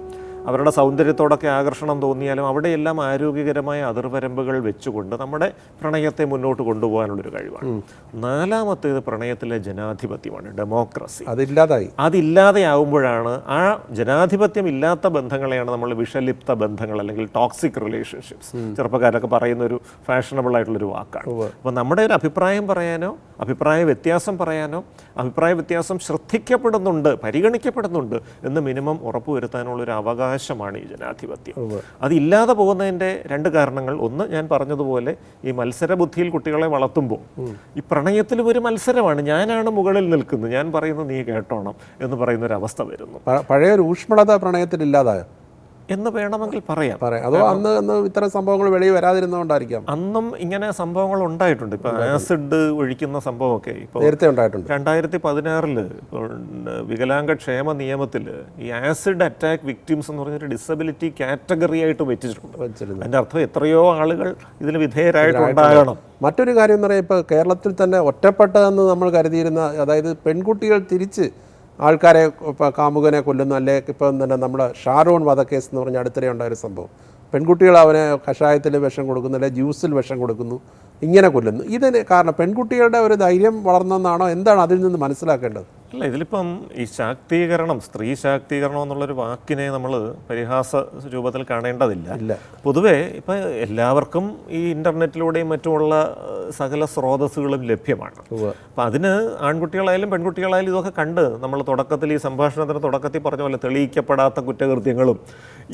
[SPEAKER 2] അവരുടെ സൗന്ദര്യത്തോടൊക്കെ ആകർഷണം തോന്നിയാലും അവിടെയെല്ലാം ആരോഗ്യകരമായ അതിർവരമ്പുകൾ വെച്ചുകൊണ്ട് നമ്മുടെ പ്രണയത്തെ മുന്നോട്ട് കൊണ്ടുപോകാനുള്ളൊരു കഴിവാണ്. 4ാമത്തേത് പ്രണയത്തിലെ ജനാധിപത്യമാണ്, ഡെമോക്രസി. അതില്ലാതെയാവുമ്പോഴാണ് ആ ജനാധിപത്യം ഇല്ലാത്ത ബന്ധങ്ങളെയാണ് നമ്മൾ വിഷലിപ്ത ബന്ധങ്ങൾ അല്ലെങ്കിൽ ടോക്സിക് റിലേഷൻഷിപ്സ്, ചെറുപ്പക്കാരൊക്കെ പറയുന്ന ഒരു ഫാഷനബിൾ ആയിട്ടുള്ളൊരു വാക്കാണ്. അപ്പോൾ നമ്മുടെ ഒരു അഭിപ്രായം പറയാനോ അഭിപ്രായ വ്യത്യാസം പറയാനോ അഭിപ്രായ വ്യത്യാസം ശ്രദ്ധിക്കപ്പെടുന്നുണ്ട്, പരിഗണിക്കപ്പെടുന്നുണ്ട് എന്ന് മിനിമം ഉറപ്പുവരുത്താനുള്ളൊരു അവകാശമാണ് ഈ ജനാധിപത്യം. അതില്ലാതെ പോകുന്നതിൻ്റെ 2 കാരണങ്ങൾ. ഒന്ന്, ഞാൻ പറഞ്ഞതുപോലെ ഈ മത്സരബുദ്ധിയിൽ കുട്ടികളെ വളർത്തുമ്പോൾ ഈ പ്രണയത്തിലും ഒരു മത്സരമാണ്. ഞാനാണ് മുകളിൽ നിൽക്കുന്നത്, ഞാൻ പറയുന്നത് നീ കേട്ടോണം എന്ന് പറയുന്നൊരവസ്ഥ വരുന്നു.
[SPEAKER 1] പഴയൊരു ഊഷ്മളത പ്രണയത്തിൽ ഇല്ലാതായോ
[SPEAKER 2] എന്ന് വേണമെങ്കിൽ പറയാം.
[SPEAKER 1] അതോ അന്ന് ഇത്തരം സംഭവങ്ങൾ വെളിയിൽ വരാതിരുന്നതുകൊണ്ടായിരിക്കാം.
[SPEAKER 2] അന്നും ഇങ്ങനെ സംഭവങ്ങൾ ഉണ്ടായിട്ടുണ്ട്. ഇപ്പം ആസിഡ് ഒഴിക്കുന്ന സംഭവമൊക്കെ ഇപ്പോൾ
[SPEAKER 1] നേരത്തെ ഉണ്ടായിട്ടുണ്ട്.
[SPEAKER 2] 2016 വികലാംഗ ക്ഷേമ നിയമത്തിൽ ഈ ആസിഡ് അറ്റാക്ക് വിക്ടിംസ് എന്ന് പറഞ്ഞൊരു ഡിസബിലിറ്റി കാറ്റഗറി ആയിട്ട് വെച്ചിട്ടുണ്ട്. അതിൻ്റെ അർത്ഥം എത്രയോ ആളുകൾ ഇതിന് വിധേയരായിട്ടുണ്ടാകണം.
[SPEAKER 1] മറ്റൊരു കാര്യം എന്ന് പറയുമ്പോൾ ഇപ്പോൾ കേരളത്തിൽ തന്നെ ഒറ്റപ്പെട്ടതെന്ന് നമ്മൾ കരുതിയിരുന്ന, അതായത് പെൺകുട്ടികൾ തിരിച്ച് ആൾക്കാരെ ഇപ്പോൾ കാമുകനെ കൊല്ലുന്നു, അല്ലെങ്കിൽ ഇപ്പം തന്നെ നമ്മുടെ ഷാരോൺ വധക്കേസ് എന്ന് പറഞ്ഞാൽ അടുത്തിടെ ഉണ്ടായൊരു സംഭവം. പെൺകുട്ടികൾ അവനെ കഷായത്തിൽ വിഷം കൊടുക്കുന്നു, അല്ലെങ്കിൽ ജ്യൂസിൽ വിഷം കൊടുക്കുന്നു, ഇങ്ങനെ കൊല്ലുന്നു. ഇതിന് കാരണം പെൺകുട്ടികളുടെ ഒരു ധൈര്യം വളർന്നെന്നാണോ, എന്താണ് അതിൽ നിന്ന് മനസ്സിലാക്കേണ്ടത്?
[SPEAKER 2] അല്ല, ഇതിലിപ്പം ഈ ശാക്തീകരണം, സ്ത്രീ ശാക്തീകരണം എന്നുള്ളൊരു വാക്കിനെ നമ്മൾ പരിഹാസ രൂപത്തിൽ കാണേണ്ടതില്ല. പൊതുവേ ഇപ്പം എല്ലാവർക്കും ഈ ഇൻ്റർനെറ്റിലൂടെയും മറ്റുമുള്ള സകല സ്രോതസ്സുകളും ലഭ്യമാണ്. അപ്പം അതിന് ആൺകുട്ടികളായാലും പെൺകുട്ടികളായാലും ഇതൊക്കെ കണ്ട് നമ്മൾ തുടക്കത്തിൽ ഈ സംഭാഷണത്തിന് തുടക്കത്തിൽ പറഞ്ഞ പോലെ തെളിയിക്കപ്പെടാത്ത കുറ്റകൃത്യങ്ങളും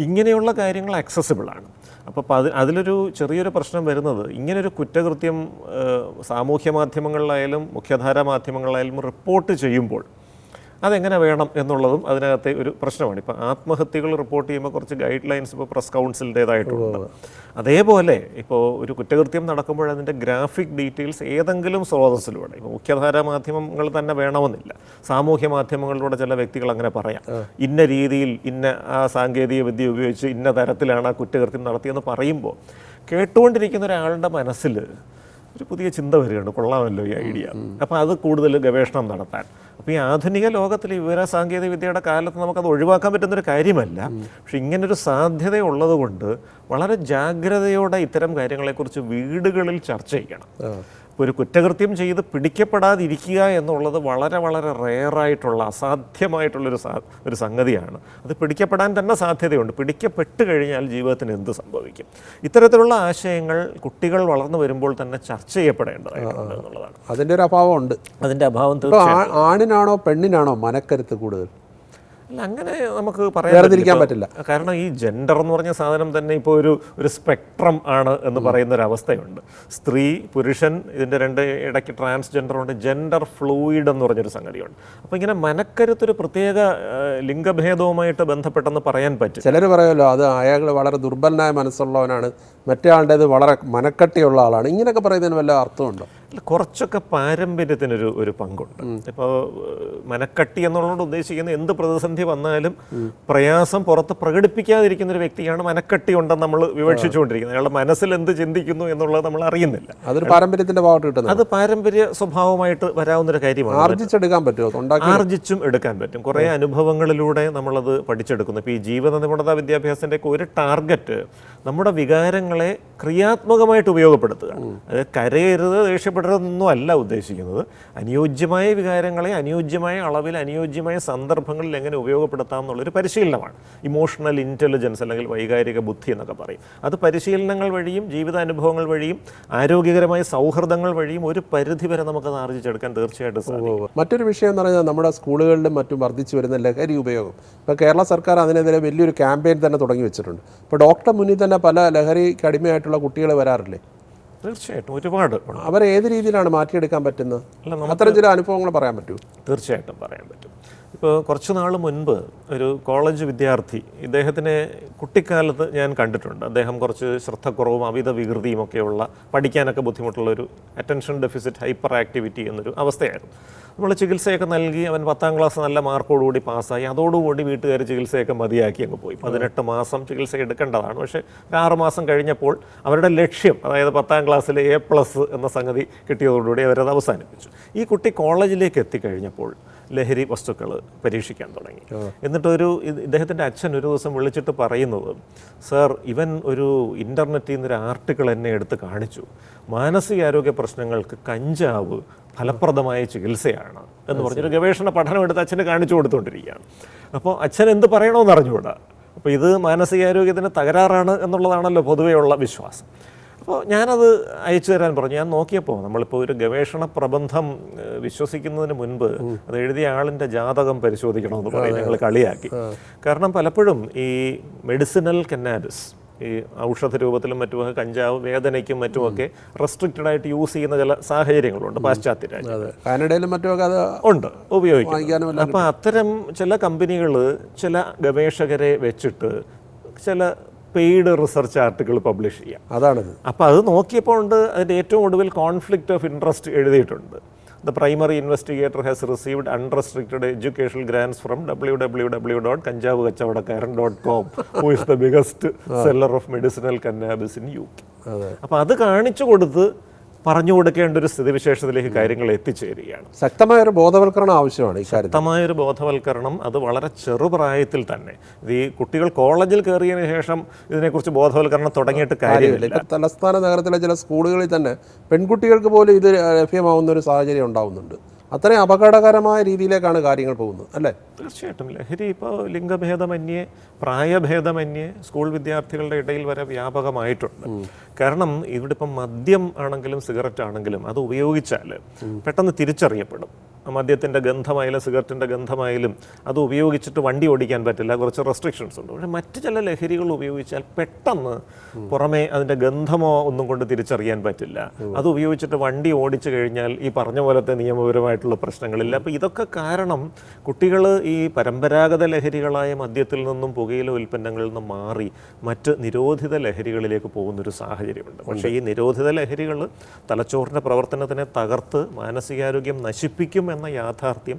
[SPEAKER 2] ഇങ്ങനെയുള്ള കാര്യങ്ങൾ ആക്സസിബിളാണ്. അപ്പോൾ അതിലൊരു ചെറിയൊരു പ്രശ്നം വരുന്നത്, ഇങ്ങനൊരു കുറ്റകൃത്യം സാമൂഹ്യ മാധ്യമങ്ങളിലായാലും മുഖ്യധാരാ മാധ്യമങ്ങളിലായാലും റിപ്പോർട്ട് ചെയ്യുമ്പോൾ അതെങ്ങനെ വേണം എന്നുള്ളതും അതിനകത്തെ ഒരു പ്രശ്നമാണ്. ഇപ്പോൾ ആത്മഹത്യകൾ റിപ്പോർട്ട് ചെയ്യുമ്പോൾ കുറച്ച് ഗൈഡ് ലൈൻസ് ഇപ്പോൾ പ്രസ് കൗൺസിലിൻ്റേതായിട്ടുണ്ട്. അതേപോലെ ഇപ്പോൾ ഒരു കുറ്റകൃത്യം നടക്കുമ്പോൾ അതിൻ്റെ ഗ്രാഫിക് ഡീറ്റെയിൽസ് ഏതെങ്കിലും സ്രോതസ്സിലൂടെ, ഇപ്പോൾ മുഖ്യധാരാ മാധ്യമങ്ങൾ തന്നെ വേണമെന്നില്ല, സാമൂഹ്യ മാധ്യമങ്ങളിലൂടെ ചില വ്യക്തികൾ അങ്ങനെ പറയാം, ഇന്ന രീതിയിൽ ഇന്ന ആ സാങ്കേതിക വിദ്യ ഉപയോഗിച്ച് ഇന്ന തരത്തിലാണ് ആ കുറ്റകൃത്യം നടത്തിയെന്ന് പറയുമ്പോൾ കേട്ടുകൊണ്ടിരിക്കുന്ന ഒരാളുടെ മനസ്സിൽ ഒരു പുതിയ ചിന്ത വരികയാണ്, കൊള്ളാമല്ലോ ഈ ഐഡിയ. അപ്പോൾ അത് കൂടുതൽ ഗവേഷണം നടത്താൻ. അപ്പോൾ ഈ ആധുനിക ലോകത്തിൽ വിവര സാങ്കേതിക വിദ്യയുടെ കാലത്ത് നമുക്കത് ഒഴിവാക്കാൻ പറ്റുന്നൊരു കാര്യമല്ല. പക്ഷെ ഇങ്ങനൊരു സാധ്യത ഉള്ളതുകൊണ്ട് വളരെ ജാഗ്രതയോടെ ഇത്തരം കാര്യങ്ങളെക്കുറിച്ച് വീടുകളിൽ ചർച്ച ചെയ്യണം. ഇപ്പോൾ ഒരു കുറ്റകൃത്യം ചെയ്ത് പിടിക്കപ്പെടാതിരിക്കുക എന്നുള്ളത് വളരെ വളരെ റെയറായിട്ടുള്ള, അസാധ്യമായിട്ടുള്ളൊരു സംഗതിയാണ്. അത് പിടിക്കപ്പെടാൻ തന്നെ സാധ്യതയുണ്ട്. പിടിക്കപ്പെട്ട് കഴിഞ്ഞാൽ ജീവിതത്തിന് എന്ത് സംഭവിക്കും? ഇത്തരത്തിലുള്ള ആശയങ്ങൾ കുട്ടികൾ വളർന്നു വരുമ്പോൾ തന്നെ ചർച്ച ചെയ്യപ്പെടേണ്ടതായിട്ടുണ്ട് എന്നുള്ളതാണ്.
[SPEAKER 1] അതിൻ്റെ ഒരു അഭാവമുണ്ട്.
[SPEAKER 2] അതിൻ്റെ അഭാവം തീർച്ചയായും.
[SPEAKER 1] ആണിനാണോ പെണ്ണിനാണോ മനക്കരുത്ത് കൂടുതൽ?
[SPEAKER 2] അല്ല, അങ്ങനെ നമുക്ക് പറയാൻ
[SPEAKER 1] പറ്റില്ല.
[SPEAKER 2] കാരണം ഈ ജെൻഡർ എന്ന് പറഞ്ഞ സാധനം തന്നെ ഇപ്പോൾ ഒരു സ്പെക്ട്രം ആണ് എന്ന് പറയുന്ന ഒരു അവസ്ഥയുണ്ട്. സ്ത്രീ, പുരുഷൻ, ഇതിൻ്റെ രണ്ട് ഇടയ്ക്ക് ട്രാൻസ്ജെൻഡർ ഉണ്ട്, ജെൻഡർ ഫ്ലൂയിഡ് എന്ന് പറഞ്ഞൊരു സംഗതിയുണ്ട്. അപ്പോൾ ഇങ്ങനെ മനക്കരുത്തൊരു പ്രത്യേക ലിംഗഭേദവുമായിട്ട് ബന്ധപ്പെട്ടെന്ന് പറയാൻ പറ്റും.
[SPEAKER 1] ചിലർ പറയുമല്ലോ, അത് അയാൾ വളരെ ദുർബലനായ മനസ്സുള്ളവനാണ്, മറ്റേ ആളുടേത് വളരെ മനക്കട്ടിയുള്ള ആളാണ്, ഇങ്ങനെയൊക്കെ പറയുന്നതിന് വല്ല അർത്ഥമുണ്ടോ?
[SPEAKER 2] കുറച്ചൊക്കെ പാരമ്പര്യത്തിനൊരു പങ്കുണ്ട്. ഇപ്പോൾ മനക്കട്ടി എന്നുള്ളതുകൊണ്ട് ഉദ്ദേശിക്കുന്ന എന്ത് പ്രതിസന്ധി വന്നാലും പ്രയാസം പുറത്ത് പ്രകടിപ്പിക്കാതിരിക്കുന്ന ഒരു വ്യക്തിയാണ് മനക്കട്ടി ഉണ്ടെന്ന് നമ്മൾ വിവക്ഷിച്ചുകൊണ്ടിരിക്കുന്നത്. അയാളുടെ മനസ്സിൽ എന്ത് ചിന്തിക്കുന്നു എന്നുള്ളത് നമ്മൾ അറിയുന്നില്ല.
[SPEAKER 1] അതൊരു പാരമ്പര്യത്തിന്റെ ഭാഗത്ത് കിട്ടുന്നത്.
[SPEAKER 2] അത് പാരമ്പര്യ സ്വഭാവമായിട്ട് വരാവുന്ന ഒരു കാര്യമാണ്.
[SPEAKER 1] ആർജിച്ചെടുക്കാൻ പറ്റുമോ?
[SPEAKER 2] ആർജിച്ചും എടുക്കാൻ പറ്റും. കുറേ അനുഭവങ്ങളിലൂടെ നമ്മളത് പഠിച്ചെടുക്കുന്നു. ഇപ്പോൾ ഈ ജീവിത നിപുണത വിദ്യാഭ്യാസത്തിൻ്റെ ഒരു ടാർഗറ്റ് നമ്മുടെ വികാരങ്ങളെ ക്രിയാത്മകമായിട്ട് ഉപയോഗപ്പെടുത്തുക. അത് കരയരുത്, ദേഷ്യപ്പെടരുതെന്നൊന്നും അല്ല ഉദ്ദേശിക്കുന്നത്. അനുയോജ്യമായ വികാരങ്ങളെ അനുയോജ്യമായ അളവിൽ അനുയോജ്യമായ സന്ദർഭങ്ങളിൽ എങ്ങനെ ഉപയോഗപ്പെടുത്താം എന്നുള്ളൊരു പരിശീലനമാണ്. ഇമോഷണൽ ഇൻ്റലിജൻസ് അല്ലെങ്കിൽ വൈകാരിക ബുദ്ധി എന്നൊക്കെ പറയും. അത് പരിശീലനങ്ങൾ വഴിയും ജീവിതാനുഭവങ്ങൾ വഴിയും ആരോഗ്യകരമായ സൗഹൃദങ്ങൾ വഴിയും ഒരു പരിധി വരെ നമുക്കത് ആർജിച്ചെടുക്കാൻ തീർച്ചയായിട്ടും സാധിക്കും.
[SPEAKER 1] മറ്റൊരു വിഷയം എന്ന് പറഞ്ഞാൽ നമ്മുടെ സ്കൂളുകളിലും മറ്റും വർദ്ധിച്ചു വരുന്ന ലഹരി ഉപയോഗം. ഇപ്പോൾ കേരള സർക്കാർ അതിനെതിരെ വലിയൊരു ക്യാമ്പയിൻ തന്നെ തുടങ്ങി വെച്ചിട്ടുണ്ട്. ഇപ്പോൾ ഡോക്ടർ മുന്നിൽ തന്നെ പല ലഹരിക്ക് അടിമയായിട്ടുള്ള കുട്ടികൾ വരാറില്ലേ?
[SPEAKER 2] തീർച്ചയായിട്ടും ഒരുപാട്.
[SPEAKER 1] അവരെ ഏത് രീതിയിലാണ് മാറ്റിയെടുക്കാൻ പറ്റുന്നത്? അത്തരം ചില അനുഭവങ്ങൾ പറയാൻ പറ്റുമോ?
[SPEAKER 2] തീർച്ചയായിട്ടും പറയാൻ പറ്റും. ഇപ്പോൾ കുറച്ച് നാൾ മുൻപ് ഒരു കോളേജ് വിദ്യാർത്ഥി, ഇദ്ദേഹത്തിനെ കുട്ടിക്കാലത്ത് ഞാൻ കണ്ടിട്ടുണ്ട്. അദ്ദേഹം കുറച്ച് ശ്രദ്ധക്കുറവും അമിത വികൃതിയും ഒക്കെയുള്ള, പഠിക്കാനൊക്കെ ബുദ്ധിമുട്ടുള്ളൊരു അറ്റൻഷൻ ഡെഫിസിറ്റ് ഹൈപ്പർ ആക്ടിവിറ്റി എന്നൊരു അവസ്ഥയായിരുന്നു. നമ്മൾ ചികിത്സയൊക്കെ നൽകി അവൻ 10ാം ക്ലാസ് നല്ല മാർക്കോടുകൂടി പാസ്സായി. അതോടുകൂടി വീട്ടുകാർ ചികിത്സയൊക്കെ മതിയാക്കി അങ്ങ് പോയി. 18 മാസം ചികിത്സ എടുക്കേണ്ടതാണ്. പക്ഷേ 6 മാസം കഴിഞ്ഞപ്പോൾ അവരുടെ ലക്ഷ്യം, അതായത് 10ാം ക്ലാസ്സിലെ A+ എന്ന സംഗതി കിട്ടിയതോടുകൂടി അവരത് അവസാനിപ്പിച്ചു. ഈ കുട്ടി കോളേജിലേക്ക് എത്തിക്കഴിഞ്ഞപ്പോൾ ലഹരി വസ്തുക്കൾ പരീക്ഷിക്കാൻ തുടങ്ങി. എന്നിട്ട് ഇദ്ദേഹത്തിൻ്റെ അച്ഛൻ ഒരു ദിവസം വിളിച്ചിട്ട് പറയുന്നത്, സർ, ഇവൻ ഒരു ഇൻ്റർനെറ്റിൽ നിന്നൊരു ആർട്ടിക്കിൾ എന്നെ എടുത്ത് കാണിച്ചു, മാനസികാരോഗ്യ പ്രശ്നങ്ങൾക്ക് കഞ്ചാവ് ഫലപ്രദമായ ചികിത്സയാണ് എന്ന് പറഞ്ഞൊരു ഗവേഷണ പഠനം എടുത്ത് അച്ഛന് കാണിച്ചു കൊടുത്തുകൊണ്ടിരിക്കുകയാണ്. അപ്പോൾ അച്ഛൻ എന്ത് പറയണമെന്ന് അറിഞ്ഞുകൂടാ. അപ്പോൾ ഇത് മാനസികാരോഗ്യത്തിന് തകരാറാണ് എന്നുള്ളതാണല്ലോ പൊതുവെയുള്ള വിശ്വാസം. അപ്പോൾ ഞാനത് അയച്ചു തരാൻ പറഞ്ഞു. ഞാൻ നോക്കിയപ്പോൾ നമ്മളിപ്പോൾ ഒരു ഗവേഷണ പ്രബന്ധം വിശ്വസിക്കുന്നതിന് മുൻപ് അത് എഴുതിയ ആളിൻ്റെ ജാതകം പരിശോധിക്കണമെന്ന് പറയും. ഞങ്ങൾ കളിയാക്കി. കാരണം പലപ്പോഴും ഈ മെഡിസിനൽ കന്നാബിസ്, ഈ ഔഷധ രൂപത്തിലും മറ്റുമൊക്കെ കഞ്ചാവ് വേദനയ്ക്കും മറ്റുമൊക്കെ റെസ്ട്രിക്റ്റഡ് ആയിട്ട് യൂസ് ചെയ്യുന്ന ചില സാഹചര്യങ്ങളുണ്ട് പാശ്ചാത്യ രാജ്യങ്ങളിലും മറ്റുമൊക്കെ അത് ഉണ്ട്, ഉപയോഗിക്കും. അപ്പോൾ അത്തരം ചില കമ്പനികൾ ചില ഗവേഷകരെ വെച്ചിട്ട് ചില പെയ്ഡ് റിസർച്ച് ആർട്ടിക്കിൾ പബ്ലിഷ് ചെയ്യാം.
[SPEAKER 1] അതാണിത്.
[SPEAKER 2] അപ്പോൾ അത് നോക്കിയപ്പോൾ ഉണ്ട് അതിൻ്റെ ഏറ്റവും ഒടുവിൽ കോൺഫ്ലിക്റ്റ് ഓഫ് ഇൻട്രസ്റ്റ് എഴുതിയിട്ടുണ്ട്. The primary investigator has received unrestricted educational grants from www.kanjavukachavadatkaran.com, who is the biggest seller of medicinal cannabis in UK. അപ്പോൾ അത് കാണിച്ചു കൊടുത്ത് പറഞ്ഞു കൊടുക്കേണ്ട ഒരു സ്ഥിതിവിശേഷത്തിലേക്ക് കാര്യങ്ങൾ എത്തിച്ചേരുകയാണ്.
[SPEAKER 1] ശക്തമായൊരു ബോധവൽക്കരണം ആവശ്യമാണ്.
[SPEAKER 2] ശക്തമായൊരു ബോധവൽക്കരണം, അത് വളരെ ചെറുപ്രായത്തിൽ തന്നെ. ഈ കുട്ടികൾ കോളേജിൽ കയറിയതിനു ശേഷം ഇതിനെക്കുറിച്ച് ബോധവൽക്കരണം തുടങ്ങിയിട്ട് കാര്യമില്ല.
[SPEAKER 1] തലസ്ഥാന നഗരത്തിലെ ചില സ്കൂളുകളിൽ തന്നെ പെൺകുട്ടികൾക്ക് പോലും ഇത് ലഭ്യമാവുന്ന ഒരു സാഹചര്യം ഉണ്ടാവുന്നുണ്ട്. അത്രയും അപകടകരമായ രീതിയിലേക്കാണ് കാര്യങ്ങൾ പോകുന്നത് അല്ലേ?
[SPEAKER 2] തീർച്ചയായിട്ടും ലഹരി ഇപ്പോൾ ലിംഗഭേദമന്യേ പ്രായഭേദമന്യേ സ്കൂൾ വിദ്യാർത്ഥികളുടെ ഇടയിൽ വരെ വ്യാപകമായിട്ടുണ്ട്. കാരണം ഇവിടെ ഇപ്പം മദ്യം ആണെങ്കിലും സിഗരറ്റ് ആണെങ്കിലും അത് ഉപയോഗിച്ചാൽ പെട്ടെന്ന് തിരിച്ചറിയപ്പെടും. മദ്യത്തിൻ്റെ ഗന്ധമായാലും സിഗരറ്റിൻ്റെ ഗന്ധമായാലും അത് ഉപയോഗിച്ചിട്ട് വണ്ടി ഓടിക്കാൻ പറ്റില്ല, കുറച്ച് റെസ്ട്രിക്ഷൻസ് ഉണ്ട്. പക്ഷേ മറ്റ് ചില ലഹരികൾ ഉപയോഗിച്ചാൽ പെട്ടെന്ന് പുറമേ അതിൻ്റെ ഗന്ധമോ ഒന്നും കൊണ്ട് തിരിച്ചറിയാൻ പറ്റില്ല. അത് ഉപയോഗിച്ചിട്ട് വണ്ടി ഓടിച്ചു കഴിഞ്ഞാൽ ഈ പറഞ്ഞ പോലത്തെ നിയമപരമായിട്ടുള്ള പ്രശ്നങ്ങളില്ല. അപ്പോൾ ഇതൊക്കെ കാരണം കുട്ടികൾ ഈ പരമ്പരാഗത ലഹരികളായ മദ്യത്തിൽ നിന്നും പുകയില ഉൽപ്പന്നങ്ങളിൽ നിന്നും മാറി മറ്റ് നിരോധിത ലഹരികളിലേക്ക് പോകുന്നൊരു സാഹചര്യമുണ്ട്. പക്ഷേ ഈ നിരോധിത ലഹരികൾ തലച്ചോറിൻ്റെ പ്രവർത്തനത്തിനെ തകർത്ത് മാനസികാരോഗ്യം നശിപ്പിക്കും എന്ന യാഥാർത്ഥ്യം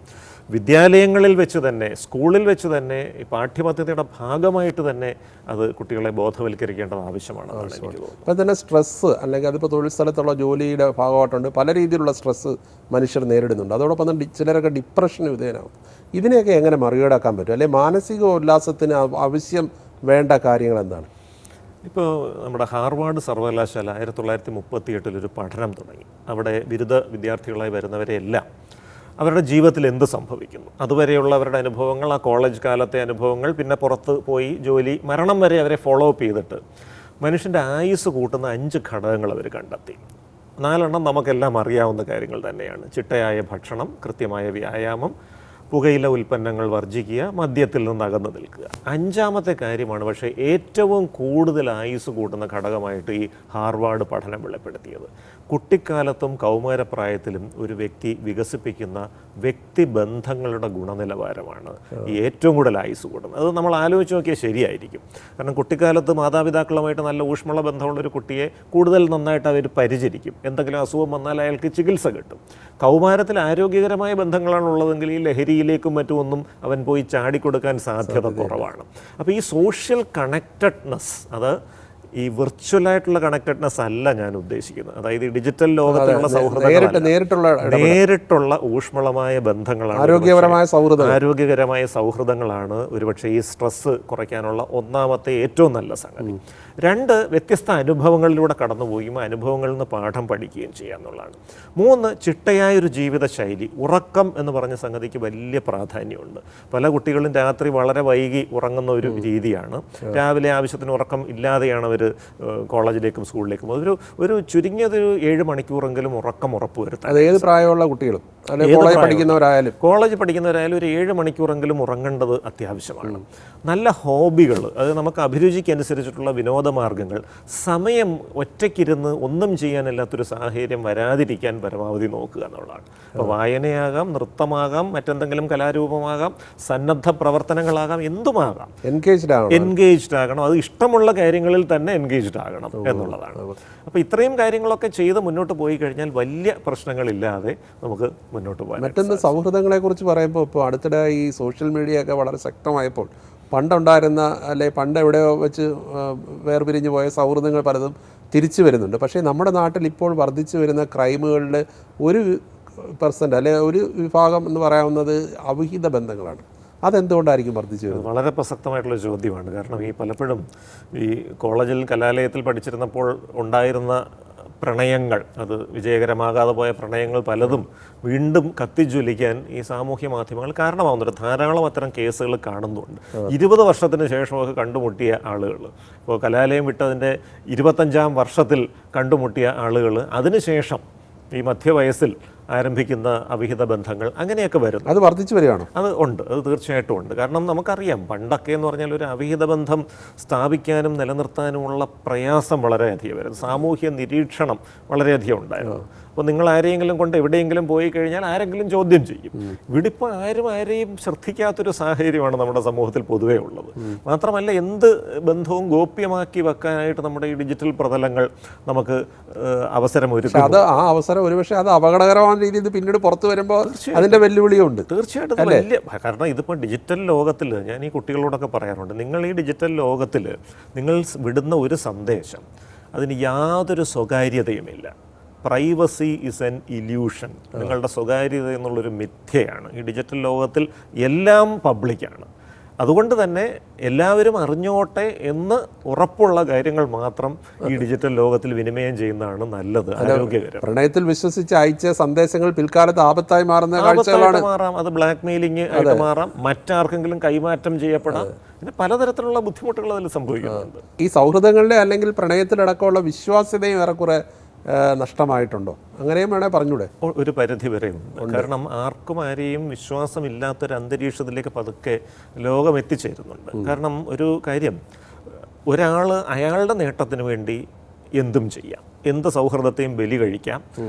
[SPEAKER 2] വിദ്യാലയങ്ങളിൽ വെച്ച് തന്നെ, സ്കൂളിൽ വെച്ച് തന്നെ, ഈ പാഠ്യപദ്ധതിയുടെ ഭാഗമായിട്ട് തന്നെ അത് കുട്ടികളെ ബോധവൽക്കരിക്കേണ്ടത് ആവശ്യമാണ്.
[SPEAKER 1] അപ്പം തന്നെ സ്ട്രെസ്സ്, അല്ലെങ്കിൽ അതിപ്പോൾ തൊഴിൽ സ്ഥലത്തുള്ള ജോലിയുടെ ഭാഗമായിട്ടുണ്ട് പല രീതിയിലുള്ള സ്ട്രെസ്സ് മനുഷ്യർ നേരിടുന്നുണ്ട്. അതോടൊപ്പം തന്നെ ചിലരൊക്കെ ഡിപ്രഷന് വിധേയനാകും. ഇതിനെയൊക്കെ എങ്ങനെ മറികടക്കാൻ പറ്റും? അല്ലെങ്കിൽ മാനസിക ഉല്ലാസത്തിന് ആവശ്യം വേണ്ട കാര്യങ്ങൾ എന്താണ്?
[SPEAKER 2] ഇപ്പോൾ നമ്മുടെ ഹാർവാർഡ് സർവകലാശാല 1938 ഒരു പഠനം തുടങ്ങി. അവിടെ ബിരുദ വിദ്യാർത്ഥികളായി വരുന്നവരെല്ലാം അവരുടെ ജീവിതത്തിൽ എന്ത് സംഭവിക്കുന്നു, അതുവരെയുള്ള അവരുടെ അനുഭവങ്ങൾ, ആ കോളേജ് കാലത്തെ അനുഭവങ്ങൾ, പിന്നെ പുറത്ത് പോയി ജോലി, മരണം വരെ അവരെ ഫോളോ അപ്പ് ചെയ്തിട്ട് മനുഷ്യൻ്റെ ആയുസ് കൂട്ടുന്ന 5 ഘടകങ്ങൾ അവർ കണ്ടെത്തി. 4 നമുക്കെല്ലാം അറിയാവുന്ന കാര്യങ്ങൾ തന്നെയാണ്. ചിട്ടയായ ഭക്ഷണം, കൃത്യമായ വ്യായാമം, പുകയില ഉൽപ്പന്നങ്ങൾ വർജിക്കുക, മദ്യത്തിൽ നിന്ന് അകന്നു നിൽക്കുക. 5ാമത്തെ കാര്യമാണ് പക്ഷേ ഏറ്റവും കൂടുതൽ ആയുസ് കൂട്ടുന്ന ഘടകമായിട്ട് ഈ ഹാർവാർഡ് പഠനം വെളിപ്പെടുത്തിയത്. കുട്ടിക്കാലത്തും കൗമാരപ്രായത്തിലും ഒരു വ്യക്തി വികസിപ്പിക്കുന്ന വ്യക്തിബന്ധങ്ങളുടെ ഗുണനിലവാരമാണ് ഈ ഏറ്റവും കൂടുതൽ ആയുസ് കൂടുന്നത്. അത് നമ്മൾ ആലോചിച്ച് നോക്കിയാൽ ശരിയായിരിക്കും. കാരണം കുട്ടിക്കാലത്ത് മാതാപിതാക്കളുമായിട്ട് നല്ല ഊഷ്മള ബന്ധമുള്ളൊരു കുട്ടിയെ കൂടുതൽ നന്നായിട്ട് അവർ പരിചരിക്കും. എന്തെങ്കിലും അസുഖം വന്നാൽ അയാൾക്ക് ചികിത്സ കിട്ടും. കൗമാരത്തിൽ ആരോഗ്യകരമായ ബന്ധങ്ങളാണ് ഉള്ളതെങ്കിൽ ഈ ലഹരിയിലേക്കും മറ്റുമൊന്നും അവൻ പോയി ചാടിക്കൊടുക്കാൻ സാധ്യത കുറവാണ്. അപ്പോൾ ഈ സോഷ്യൽ കണക്റ്റഡ്നെസ്, അത് ഈ വിർച്വലായിട്ടുള്ള കണക്റ്റഡ്നെസ് അല്ല ഞാൻ ഉദ്ദേശിക്കുന്നത്. അതായത് ഈ ഡിജിറ്റൽ ലോകത്തിലുള്ള നേരിട്ടുള്ള ഊഷ്മളമായ ബന്ധങ്ങളാണ്, ആരോഗ്യകരമായ സൗഹൃദങ്ങളാണ് ഒരുപക്ഷെ ഈ സ്ട്രെസ് കുറയ്ക്കാനുള്ള 1ാമത്തെ ഏറ്റവും നല്ല സംഗതി. 2, വ്യത്യസ്ത അനുഭവങ്ങളിലൂടെ കടന്നുപോയും അനുഭവങ്ങളിൽ നിന്ന് പാഠം പഠിക്കുകയും ചെയ്യുക എന്നുള്ളതാണ്. 3, ചിട്ടയായൊരു ജീവിതശൈലി. ഉറക്കം എന്ന് പറഞ്ഞ സംഗതിക്ക് വലിയ പ്രാധാന്യമുണ്ട്. പല കുട്ടികളും രാത്രി വളരെ വൈകി ഉറങ്ങുന്ന ഒരു രീതിയാണ്. രാവിലെ ആവശ്യത്തിന് ഉറക്കം ഇല്ലാതെയാണ് അവർ കോളേജിലേക്കും സ്കൂളിലേക്കും. ഒരു ചുരുങ്ങിയതൊരു 7 മണിക്കൂറെങ്കിലും ഉറക്കം ഉറപ്പുവരുത്താം.
[SPEAKER 1] അത് ഏത് പ്രായമുള്ള കുട്ടികളും കോളേജ്
[SPEAKER 2] പഠിക്കുന്നവരായാലും ഒരു 7 മണിക്കൂറെങ്കിലും ഉറങ്ങേണ്ടത് അത്യാവശ്യമാണ്. നല്ല ഹോബികൾ, അത് നമുക്ക് അഭിരുചിക്കനുസരിച്ചിട്ടുള്ള വിനോദമാർഗ്ഗങ്ങൾ, സമയം ഒറ്റയ്ക്കിരുന്ന് ഒന്നും ചെയ്യാനില്ലാത്തൊരു സാഹചര്യം വരാതിരിക്കാൻ പരമാവധി നോക്കുക എന്നുള്ളതാണ്. അപ്പോൾ വായനയാകാം, നൃത്തമാകാം, മറ്റെന്തെങ്കിലും കലാരൂപമാകാം, സന്നദ്ധ പ്രവർത്തനങ്ങളാകാം, എന്തുമാകാം, എൻഗേജ്ഡ് ആകണം. അത് ഇഷ്ടമുള്ള കാര്യങ്ങളിൽ തന്നെ എൻഗേജ്ഡ് ആകണം എന്നുള്ളതാണ്. അപ്പോൾ ഇത്രയും കാര്യങ്ങളൊക്കെ ചെയ്ത് മുന്നോട്ട് പോയി കഴിഞ്ഞാൽ വലിയ പ്രശ്നങ്ങളില്ലാതെ നമുക്ക് മുന്നോട്ട് പോകാം.
[SPEAKER 1] മറ്റൊന്ന് സൗഹൃദങ്ങളെ കുറിച്ച് പറയുമ്പോൾ, ഇപ്പോൾ അടുത്തിടെ ഈ സോഷ്യൽ മീഡിയ ഒക്കെ വളരെ ശക്തമായപ്പോൾ പണ്ടുണ്ടായിരുന്ന, അല്ലെ പണ്ട് എവിടെയോ വെച്ച് വേർപിരിഞ്ഞു പോയ സൗഹൃദങ്ങൾ പലതും തിരിച്ചു വരുന്നുണ്ട്. പക്ഷേ നമ്മുടെ നാട്ടിൽ ഇപ്പോൾ വർദ്ധിച്ചു വരുന്ന ക്രൈമുകളുടെ 1% അല്ലെ ഒരു വിഭാഗം എന്ന് പറയാവുന്നത് അവിഹിത ബന്ധങ്ങളാണ്. അതെന്തുകൊണ്ടായിരിക്കും വർദ്ധിച്ചു വരുന്നത്?
[SPEAKER 2] വളരെ പ്രസക്തമായിട്ടുള്ള ചോദ്യമാണ്. കാരണം ഈ പലപ്പോഴും ഈ കോളേജിൽ, കലാലയത്തിൽ പഠിച്ചിരുന്നപ്പോൾ ഉണ്ടായിരുന്ന പ്രണയങ്ങൾ, അത് വിജയകരമാകാതെ പോയ പ്രണയങ്ങൾ പലതും വീണ്ടും കത്തിജ്വലിക്കാൻ ഈ സാമൂഹ്യ മാധ്യമങ്ങൾ കാരണമാകുന്നുണ്ട്. ധാരാളം അത്തരം കേസുകൾ കാണുന്നുണ്ട്. 20 വർഷത്തിന് ശേഷമൊക്കെ കണ്ടുമുട്ടിയ ആളുകൾ, ഇപ്പോൾ കലാലയം വിട്ടതിൻ്റെ 25ാം വർഷത്തിൽ കണ്ടുമുട്ടിയ ആളുകൾ അതിനുശേഷം ഈ മധ്യവയസ്സിൽ ആരംഭിക്കുന്ന അവിഹിത ബന്ധങ്ങൾ, അങ്ങനെയൊക്കെ വരും.
[SPEAKER 1] അത് വർദ്ധിച്ചു വരികയാണ്.
[SPEAKER 2] അത് ഉണ്ട്, അത് തീർച്ചയായിട്ടും ഉണ്ട്. കാരണം നമുക്കറിയാം, പണ്ടൊക്കെ എന്ന് പറഞ്ഞാൽ ഒരു അവിഹിത ബന്ധം സ്ഥാപിക്കാനും നിലനിർത്താനുമുള്ള പ്രയാസം വളരെയധികം വരുന്നു. സാമൂഹ്യ നിരീക്ഷണം വളരെയധികം ഉണ്ടായിരുന്നു. അപ്പോൾ നിങ്ങൾ ആരെയെങ്കിലും കൊണ്ട് എവിടെയെങ്കിലും പോയി കഴിഞ്ഞാൽ ആരെങ്കിലും ചോദ്യം ചെയ്യും. ഇവിടെ ഇപ്പോൾ ആരെയും ശ്രദ്ധിക്കാത്തൊരു സാഹചര്യമാണ് നമ്മുടെ സമൂഹത്തിൽ പൊതുവേ ഉള്ളത്. മാത്രമല്ല, എന്ത് ബന്ധവും ഗോപ്യമാക്കി വെക്കാനായിട്ട് നമ്മുടെ ഈ ഡിജിറ്റൽ പ്രതലങ്ങൾ നമുക്ക് അവസരം ഒരുക്കും.
[SPEAKER 1] അത് ആ അവസരം ഒരുപക്ഷെ അത് അപകടകരമായ രീതിയിൽ പിന്നീട് പുറത്തു വരുമ്പോൾ അതിൻ്റെ വെല്ലുവിളിയുണ്ട്.
[SPEAKER 2] തീർച്ചയായിട്ടും വലിയ, കാരണം ഇതിപ്പോൾ ഡിജിറ്റൽ ലോകത്തിൽ ഞാൻ ഈ കുട്ടികളോടൊക്കെ പറയാറുണ്ട്, നിങ്ങൾ ഈ ഡിജിറ്റൽ ലോകത്തിൽ നിങ്ങൾ വിടുന്ന ഒരു സന്ദേശം അതിന് യാതൊരു സ്വകാര്യതയുമില്ല. Privacy is an illusion. നിങ്ങളുടെ സ്വകാര്യത എന്നുള്ളൊരു മിഥ്യയാണ്. ഈ ഡിജിറ്റൽ ലോകത്തിൽ എല്ലാം പബ്ലിക്കാണ്. അതുകൊണ്ട് തന്നെ എല്ലാവരും അറിഞ്ഞോട്ടെ എന്ന് ഉറപ്പുള്ള കാര്യങ്ങൾ മാത്രം ഈ ഡിജിറ്റൽ ലോകത്തിൽ വിനിമയം ചെയ്യുന്നതാണ് നല്ലത്, ആരോഗ്യകരം.
[SPEAKER 1] പ്രണയത്തിൽ വിശ്വസിച്ച് അയച്ച സന്ദേശങ്ങൾ പിൽക്കാലത്ത് ആപത്തായി മാറുന്ന കാഴ്ചകളാണ്.
[SPEAKER 2] മാറാം, അത് ബ്ലാക്ക് മെയിലിംഗ് ആയിട്ട് മാറാം, മറ്റാർക്കെങ്കിലും കൈമാറ്റം ചെയ്യപ്പെടാം, പിന്നെ പലതരത്തിലുള്ള ബുദ്ധിമുട്ടുകൾ അതിൽ സംഭവിക്കുന്നുണ്ട്.
[SPEAKER 1] ഈ സൗഹൃദങ്ങളിലെ അല്ലെങ്കിൽ പ്രണയത്തിലടക്കമുള്ള വിശ്വാസ്യതയും ഏറെക്കുറെ നഷ്ടമായിട്ടുണ്ടോ? അങ്ങനെയും വേണേൽ പറഞ്ഞൂടെ?
[SPEAKER 2] ഒരു പരിധി വരെ ഉണ്ട്. കാരണം ആർക്കും ആരെയും വിശ്വാസമില്ലാത്തൊരു അന്തരീക്ഷത്തിലേക്ക് പതുക്കെ ലോകം എത്തിച്ചേരുന്നുണ്ട്. കാരണം ഒരു കാര്യം, ഒരാൾ അയാളുടെ നേട്ടത്തിന് വേണ്ടി എന്തും ചെയ്യാം, എന്ത് സൗഹൃദത്തെയും ബലി കഴിക്കാം.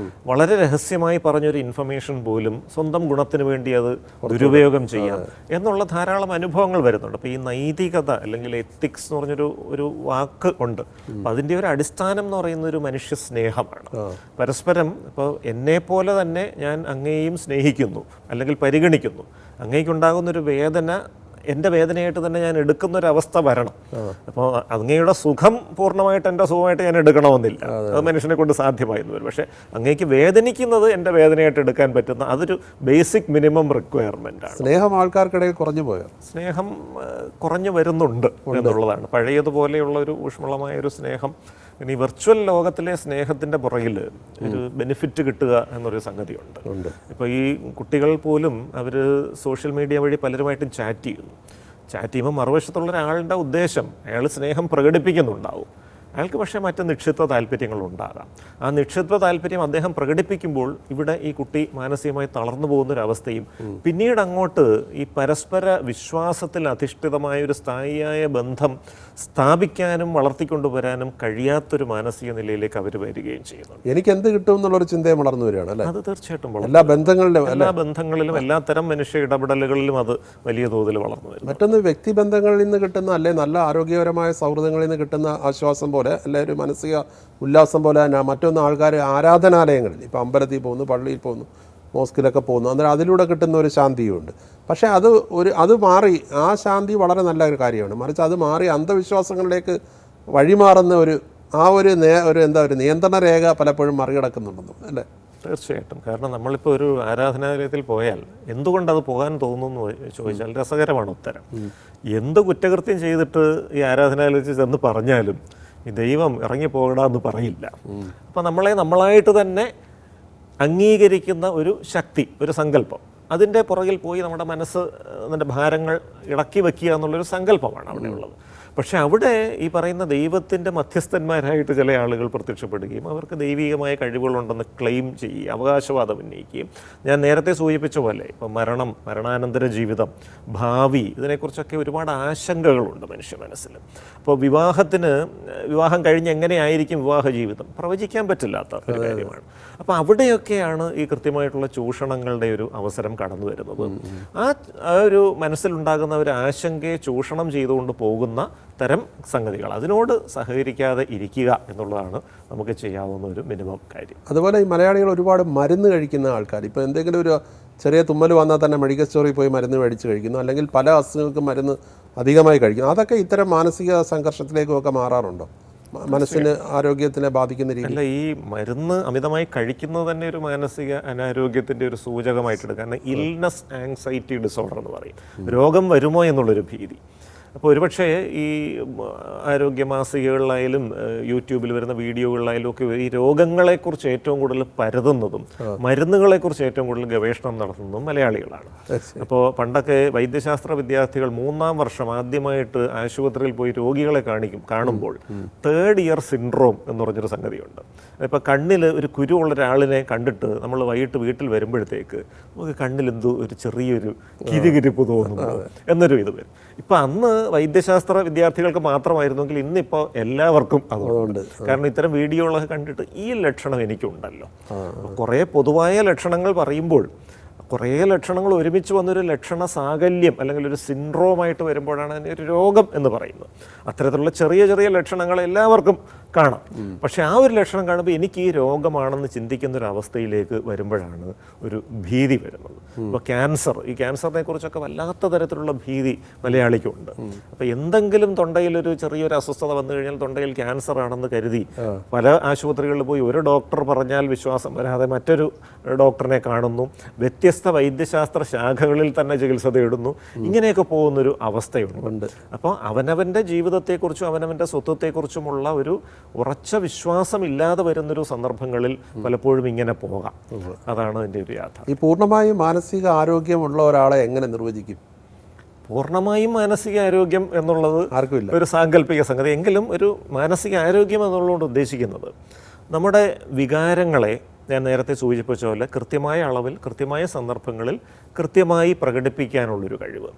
[SPEAKER 2] വളരെ രഹസ്യമായി പറഞ്ഞൊരു ഇൻഫർമേഷൻ പോലും സ്വന്തം ഗുണത്തിന് വേണ്ടി അത് ദുരുപയോഗം ചെയ്യാം എന്നുള്ള ധാരാളം അനുഭവങ്ങൾ വരുന്നുണ്ട്. അപ്പോൾ ഈ നൈതികത അല്ലെങ്കിൽ എത്തിക്സ് എന്ന് പറഞ്ഞൊരു വാക്ക് ഉണ്ട്. അപ്പം അതിൻ്റെ ഒരു അടിസ്ഥാനം എന്ന് പറയുന്ന ഒരു മനുഷ്യ സ്നേഹമാണ്. പരസ്പരം ഇപ്പോൾ എന്നെപ്പോലെ തന്നെ ഞാൻ അങ്ങയെയും സ്നേഹിക്കുന്നു അല്ലെങ്കിൽ പരിഗണിക്കുന്നു, അങ്ങേക്കുണ്ടാകുന്നൊരു വേദന എൻ്റെ വേദനയായിട്ട് തന്നെ ഞാൻ എടുക്കുന്നൊരവസ്ഥ വരണം. അപ്പോൾ അങ്ങയുടെ സുഖം പൂർണ്ണമായിട്ട് എൻ്റെ സുഖമായിട്ട് ഞാൻ എടുക്കണമെന്നില്ല, അത് മനുഷ്യനെ കൊണ്ട് സാധ്യമായിരുന്നു വരും. പക്ഷേ അങ്ങേക്ക് വേദനിക്കുന്നത് എൻ്റെ വേദനയായിട്ട് എടുക്കാൻ പറ്റുന്ന അതൊരു ബേസിക് മിനിമം റിക്വയർമെൻ്റ് ആണ്.
[SPEAKER 1] സ്നേഹം ആൾക്കാർക്കിടയിൽ കുറഞ്ഞു പോയോ?
[SPEAKER 2] സ്നേഹം കുറഞ്ഞു വരുന്നുണ്ട് എന്നുള്ളതാണ്. പഴയതുപോലെയുള്ള ഒരു ഊഷ്മളമായ ഒരു സ്നേഹം ഇനി വെർച്വൽ ലോകത്തിലെ സ്നേഹത്തിൻ്റെ പുറകിൽ ഒരു ബെനിഫിറ്റ് കിട്ടുക എന്നൊരു സംഗതിയുണ്ട്. ഇപ്പോൾ ഈ കുട്ടികൾ പോലും അവർ സോഷ്യൽ മീഡിയ വഴി പലരുമായിട്ടും ചാറ്റ് ചെയ്യുമ്പോൾ മറുവശത്തുള്ള ഒരാളുടെ ഉദ്ദേശം അയാൾ സ്നേഹം പ്രകടിപ്പിക്കുന്നുണ്ടാവും, അയാൾക്ക് പക്ഷേ മറ്റ് നിക്ഷിപ്ത താല്പര്യങ്ങളുണ്ടാകാം. ആ നിക്ഷിപ്ത താല്പര്യം അദ്ദേഹം പ്രകടിപ്പിക്കുമ്പോൾ ഇവിടെ ഈ കുട്ടി മാനസികമായി തളർന്നു പോകുന്നൊരവസ്ഥയും പിന്നീട് അങ്ങോട്ട് ഈ പരസ്പര വിശ്വാസത്തിൽ അധിഷ്ഠിതമായ ഒരു സ്ഥായിയായ ബന്ധം സ്ഥാപിക്കാനും വളർത്തിക്കൊണ്ടുവരാനും കഴിയാത്തൊരു മാനസിക നിലയിലേക്ക് അവർ വരികയും ചെയ്യുന്നു.
[SPEAKER 1] എനിക്ക് എന്ത് കിട്ടും എന്നുള്ളൊരു ചിന്തയെ വളർന്നു വരികയാണ് അല്ലേ?
[SPEAKER 2] അത് തീർച്ചയായിട്ടും
[SPEAKER 1] എല്ലാ
[SPEAKER 2] ബന്ധങ്ങളിലും എല്ലാത്തരം മനുഷ്യ ഇടപെടലുകളിലും അത് വലിയ തോതിൽ വളർന്നു വരും.
[SPEAKER 1] മറ്റൊന്ന് വ്യക്തിബന്ധങ്ങളിൽ നിന്ന് കിട്ടുന്ന അല്ലെ നല്ല ആരോഗ്യപരമായ സൗഹൃദങ്ങളിൽ നിന്ന് കിട്ടുന്ന ആശ്വാസം പോലെ അല്ലെ ഒരു മാനസിക ഉല്ലാസം പോലെ തന്നെ മറ്റൊന്ന് ആൾക്കാർ ആരാധനാലയങ്ങളിൽ ഇപ്പോൾ അമ്പലത്തിൽ പോകുന്നു, പള്ളിയിൽ പോകുന്നു, മോസ്കിലൊക്കെ പോകുന്നു, അന്നേരം അതിലൂടെ കിട്ടുന്ന ഒരു ശാന്തിയുണ്ട്. പക്ഷേ അത് മാറി ആ ശാന്തി വളരെ നല്ല ഒരു കാര്യമാണ്. മറിച്ച് അത് മാറി അന്ധവിശ്വാസങ്ങളിലേക്ക് വഴിമാറുന്ന ഒരു നിയന്ത്രണ രേഖ പലപ്പോഴും മറികടക്കുന്നുണ്ടെന്നും അല്ലേ?
[SPEAKER 2] തീർച്ചയായിട്ടും. കാരണം നമ്മളിപ്പോൾ ഒരു ആരാധനാലയത്തിൽ പോയാൽ എന്തുകൊണ്ടത് പോകാൻ തോന്നുന്നു എന്ന് ചോദിച്ചാൽ രസകരമാണ് ഉത്തരം. എന്ത് കുറ്റകൃത്യം ചെയ്തിട്ട് ഈ ആരാധനാലയത്തിൽ ചെന്ന് പറഞ്ഞാലും ഈ ദൈവം ഇറങ്ങിപ്പോകണമെന്ന് പറയില്ല. അപ്പം നമ്മളായിട്ട് തന്നെ അംഗീകരിക്കുന്ന ഒരു ശക്തി, ഒരു സങ്കല്പം, അതിൻ്റെ പുറകിൽ പോയി നമ്മുടെ മനസ്സ് അതിൻ്റെ ഭാരങ്ങൾ ഇളക്കി വയ്ക്കുക എന്നുള്ളൊരു സങ്കല്പമാണ് അവിടെ ഉള്ളത്. പക്ഷെ അവിടെ ഈ പറയുന്ന ദൈവത്തിൻ്റെ മധ്യസ്ഥന്മാരായിട്ട് ചില ആളുകൾ പ്രത്യക്ഷപ്പെടുകയും അവർക്ക് ദൈവികമായ കഴിവുകളുണ്ടെന്ന് ക്ലെയിം ചെയ്യുകയും അവകാശവാദം ഉന്നയിക്കുകയും, ഞാൻ നേരത്തെ സൂചിപ്പിച്ച പോലെ ഇപ്പോൾ മരണാനന്തര ജീവിതം, ഭാവി, ഇതിനെക്കുറിച്ചൊക്കെ ഒരുപാട് ആശങ്കകളുണ്ട് മനുഷ്യ മനസ്സിൽ. അപ്പോൾ വിവാഹം കഴിഞ്ഞ് എങ്ങനെയായിരിക്കും വിവാഹ ജീവിതം പ്രവചിക്കാൻ പറ്റില്ലാത്ത ഒരു കാര്യമാണ്. അപ്പോൾ അവിടെയൊക്കെയാണ് ഈ കൃത്യമായിട്ടുള്ള ചൂഷണങ്ങളുടെ ഒരു അവസരം കടന്നു വരുന്നത്. ആ ഒരു മനസ്സിലുണ്ടാകുന്ന ഒരു ആശങ്കയെ ചൂഷണം ചെയ്തുകൊണ്ട് പോകുന്ന തരം സംഗതികൾ, അതിനോട് സഹകരിക്കാതെ ഇരിക്കുക എന്നുള്ളതാണ് നമുക്ക് ചെയ്യാവുന്ന ഒരു മിനിമം കാര്യം.
[SPEAKER 1] അതുപോലെ ഈ മലയാളികൾ ഒരുപാട് മരുന്ന് കഴിക്കുന്ന ആൾക്കാർ, ഇപ്പോൾ എന്തെങ്കിലും ഒരു ചെറിയ തുമ്മൽ വന്നാൽ തന്നെ മെഡിക്കൽ സ്റ്റോറിൽ പോയി മരുന്ന് മേടിച്ച് കഴിക്കുന്നു, അല്ലെങ്കിൽ പല അസുഖങ്ങൾക്കും മരുന്ന് അധികമായി കഴിക്കുന്നു. അതൊക്കെ ഇത്തരം മാനസിക സംഘർഷത്തിലേക്കുമൊക്കെ മാറാറുണ്ടോ? മനസ്സിന് ആരോഗ്യത്തിനെ ബാധിക്കുന്ന രീതി
[SPEAKER 2] അല്ല, ഈ മരുന്ന് അമിതമായി കഴിക്കുന്നത് തന്നെ ഒരു മാനസിക അനാരോഗ്യത്തിൻ്റെ ഒരു സൂചകമായിട്ടെടുക്കുക. കാരണം ഇൽനെസ് ആങ്സൈറ്റി ഡിസോർഡർ എന്ന് പറയും, രോഗം വരുമോ എന്നുള്ളൊരു ഭീതി. അപ്പോൾ ഒരുപക്ഷേ ഈ ആരോഗ്യ മാസികകളിലായാലും യൂട്യൂബിൽ വരുന്ന വീഡിയോകളിലായാലും ഒക്കെ ഈ രോഗങ്ങളെക്കുറിച്ച് ഏറ്റവും കൂടുതൽ പരതുന്നതും മരുന്നുകളെക്കുറിച്ച് ഏറ്റവും കൂടുതൽ ഗവേഷണം നടത്തുന്നതും മലയാളികളാണ്. അപ്പോൾ പണ്ടൊക്കെ വൈദ്യശാസ്ത്ര വിദ്യാർത്ഥികൾ 3-ാം വർഷം ആദ്യമായിട്ട് ആശുപത്രിയിൽ പോയി രോഗികളെ കാണുമ്പോൾ 3rd ഇയർ സിൻഡ്രോം എന്ന് പറഞ്ഞൊരു സംഗതിയുണ്ട്. ഇപ്പോൾ കണ്ണിൽ ഒരു കുരുവുള്ള ഒരാളിനെ കണ്ടിട്ട് നമ്മൾ വൈകിട്ട് വീട്ടിൽ വരുമ്പോഴത്തേക്ക് നമുക്ക് കണ്ണിലെന്തോ ഒരു ചെറിയൊരു കിരികിരിപ്പ് തോന്നുന്നു എന്നൊരു ഇത് വരും. ഇപ്പം അന്ന് വൈദ്യശാസ്ത്ര വിദ്യാർത്ഥികൾക്ക് മാത്രമായിരുന്നെങ്കിൽ ഇന്നിപ്പോൾ എല്ലാവർക്കും അതുകൊണ്ട്. കാരണം ഇത്തരം വീഡിയോകളൊക്കെ കണ്ടിട്ട് ഈ ലക്ഷണം എനിക്കുണ്ടല്ലോ. കുറേ പൊതുവായ ലക്ഷണങ്ങൾ പറയുമ്പോൾ കുറേ ലക്ഷണങ്ങൾ ഒരുമിച്ച് വന്നൊരു ലക്ഷണ സാകല്യം അല്ലെങ്കിൽ ഒരു സിൻഡ്രോമായിട്ട് വരുമ്പോഴാണ് അതിന് ഒരു രോഗം എന്ന് പറയുന്നത്. അത്തരത്തിലുള്ള ചെറിയ ചെറിയ ലക്ഷണങ്ങൾ എല്ലാവർക്കും കാണാം. പക്ഷെ ആ ഒരു ലക്ഷണം കാണുമ്പോൾ എനിക്ക് ഈ രോഗമാണെന്ന് ചിന്തിക്കുന്ന ഒരു അവസ്ഥയിലേക്ക് വരുമ്പോഴാണ് ഒരു ഭീതി വരുന്നത്. ഇപ്പോൾ ഈ ക്യാൻസറിനെ കുറിച്ചൊക്കെ വല്ലാത്ത തരത്തിലുള്ള ഭീതി മലയാളിക്കുണ്ട്. അപ്പോൾ എന്തെങ്കിലും തൊണ്ടയിലൊരു ചെറിയൊരു അസ്വസ്ഥത വന്നു കഴിഞ്ഞാൽ തൊണ്ടയിൽ ക്യാൻസർ ആണെന്ന് കരുതി പല ആശുപത്രികളിൽ പോയി ഒരു ഡോക്ടർ പറഞ്ഞാൽ വിശ്വാസം വരാതെ മറ്റൊരു ഡോക്ടറിനെ കാണുന്നു, വ്യത്യസ്ത വൈദ്യശാസ്ത്ര ശാഖകളിൽ തന്നെ ചികിത്സ തേടുന്നു, ഇങ്ങനെയൊക്കെ പോകുന്നൊരു അവസ്ഥയുണ്ട്. അപ്പോൾ അവനവൻ്റെ ജീവിതത്തെക്കുറിച്ചും അവനവൻ്റെ സ്വത്വത്തെക്കുറിച്ചുമുള്ള ഒരു ഉറച്ച വിശ്വാസമില്ലാതെ വരുന്നൊരു സന്ദർഭങ്ങളിൽ പലപ്പോഴും ഇങ്ങനെ പോകാം. അതാണ് അതിൻ്റെ ഒരു യാഥാർത്ഥ്യം.
[SPEAKER 1] ഈ പൂർണ്ണമായും മാനസിക ആരോഗ്യമുള്ള ഒരാളെ എങ്ങനെ നിർവചിക്കും?
[SPEAKER 2] പൂർണ്ണമായും മാനസികാരോഗ്യം എന്നുള്ളത്
[SPEAKER 1] ആർക്കുമില്ല,
[SPEAKER 2] ഒരു സാങ്കല്പിക സംഗതി. എങ്കിലും ഒരു മാനസികാരോഗ്യം എന്നുള്ളതുകൊണ്ട് ഉദ്ദേശിക്കുന്നത് നമ്മുടെ വികാരങ്ങളെ ഞാൻ നേരത്തെ സൂചിപ്പിച്ച പോലെ കൃത്യമായ അളവിൽ കൃത്യമായ സന്ദർഭങ്ങളിൽ കൃത്യമായി പ്രകടിപ്പിക്കാനുള്ളൊരു കഴിവ്.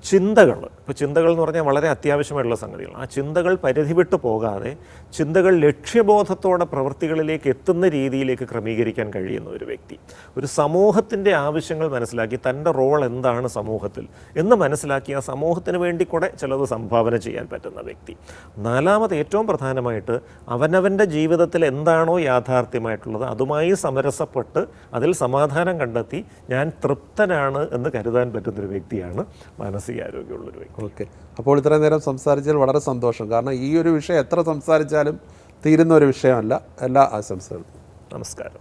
[SPEAKER 2] ഇപ്പോൾ ചിന്തകൾ എന്ന് പറഞ്ഞാൽ വളരെ അത്യാവശ്യമായിട്ടുള്ള സംഗതികൾ. ആ ചിന്തകൾ പരിധി വിട്ട് പോകാതെ ചിന്തകൾ ലക്ഷ്യബോധത്തോടെ പ്രവൃത്തികളിലേക്ക് എത്തുന്ന രീതിയിലേക്ക് ക്രമീകരിക്കാൻ കഴിയുന്ന ഒരു വ്യക്തി. ഒരു സമൂഹത്തിൻ്റെ ആവശ്യങ്ങൾ മനസ്സിലാക്കി തൻ്റെ റോൾ എന്താണ് സമൂഹത്തിൽ എന്ന് മനസ്സിലാക്കി ആ സമൂഹത്തിന് വേണ്ടി കൂടെ ചിലത് സംഭാവന ചെയ്യാൻ പറ്റുന്ന വ്യക്തി. നാലാമത് ഏറ്റവും പ്രധാനമായിട്ട് അവനവൻ്റെ ജീവിതത്തിൽ എന്താണോ യാഥാർത്ഥ്യമായിട്ടുള്ളത് അതുമായി സമരസപ്പെട്ട് അതിൽ സമാധാനം കണ്ടെത്തി ഞാൻ തൃപ്തനാണ് എന്ന് കരുതാൻ പറ്റുന്നൊരു വ്യക്തിയാണ് ആരോഗ്യമുള്ളൊരു വ്യക്തി.
[SPEAKER 1] ഓക്കെ, അപ്പോൾ ഇത്രയും നേരം സംസാരിച്ചതിൽ വളരെ സന്തോഷം. കാരണം ഈ ഒരു വിഷയം എത്ര സംസാരിച്ചാലും തീരുന്ന ഒരു വിഷയമല്ല. എല്ലാ ആശംസകളും.
[SPEAKER 2] നമസ്കാരം.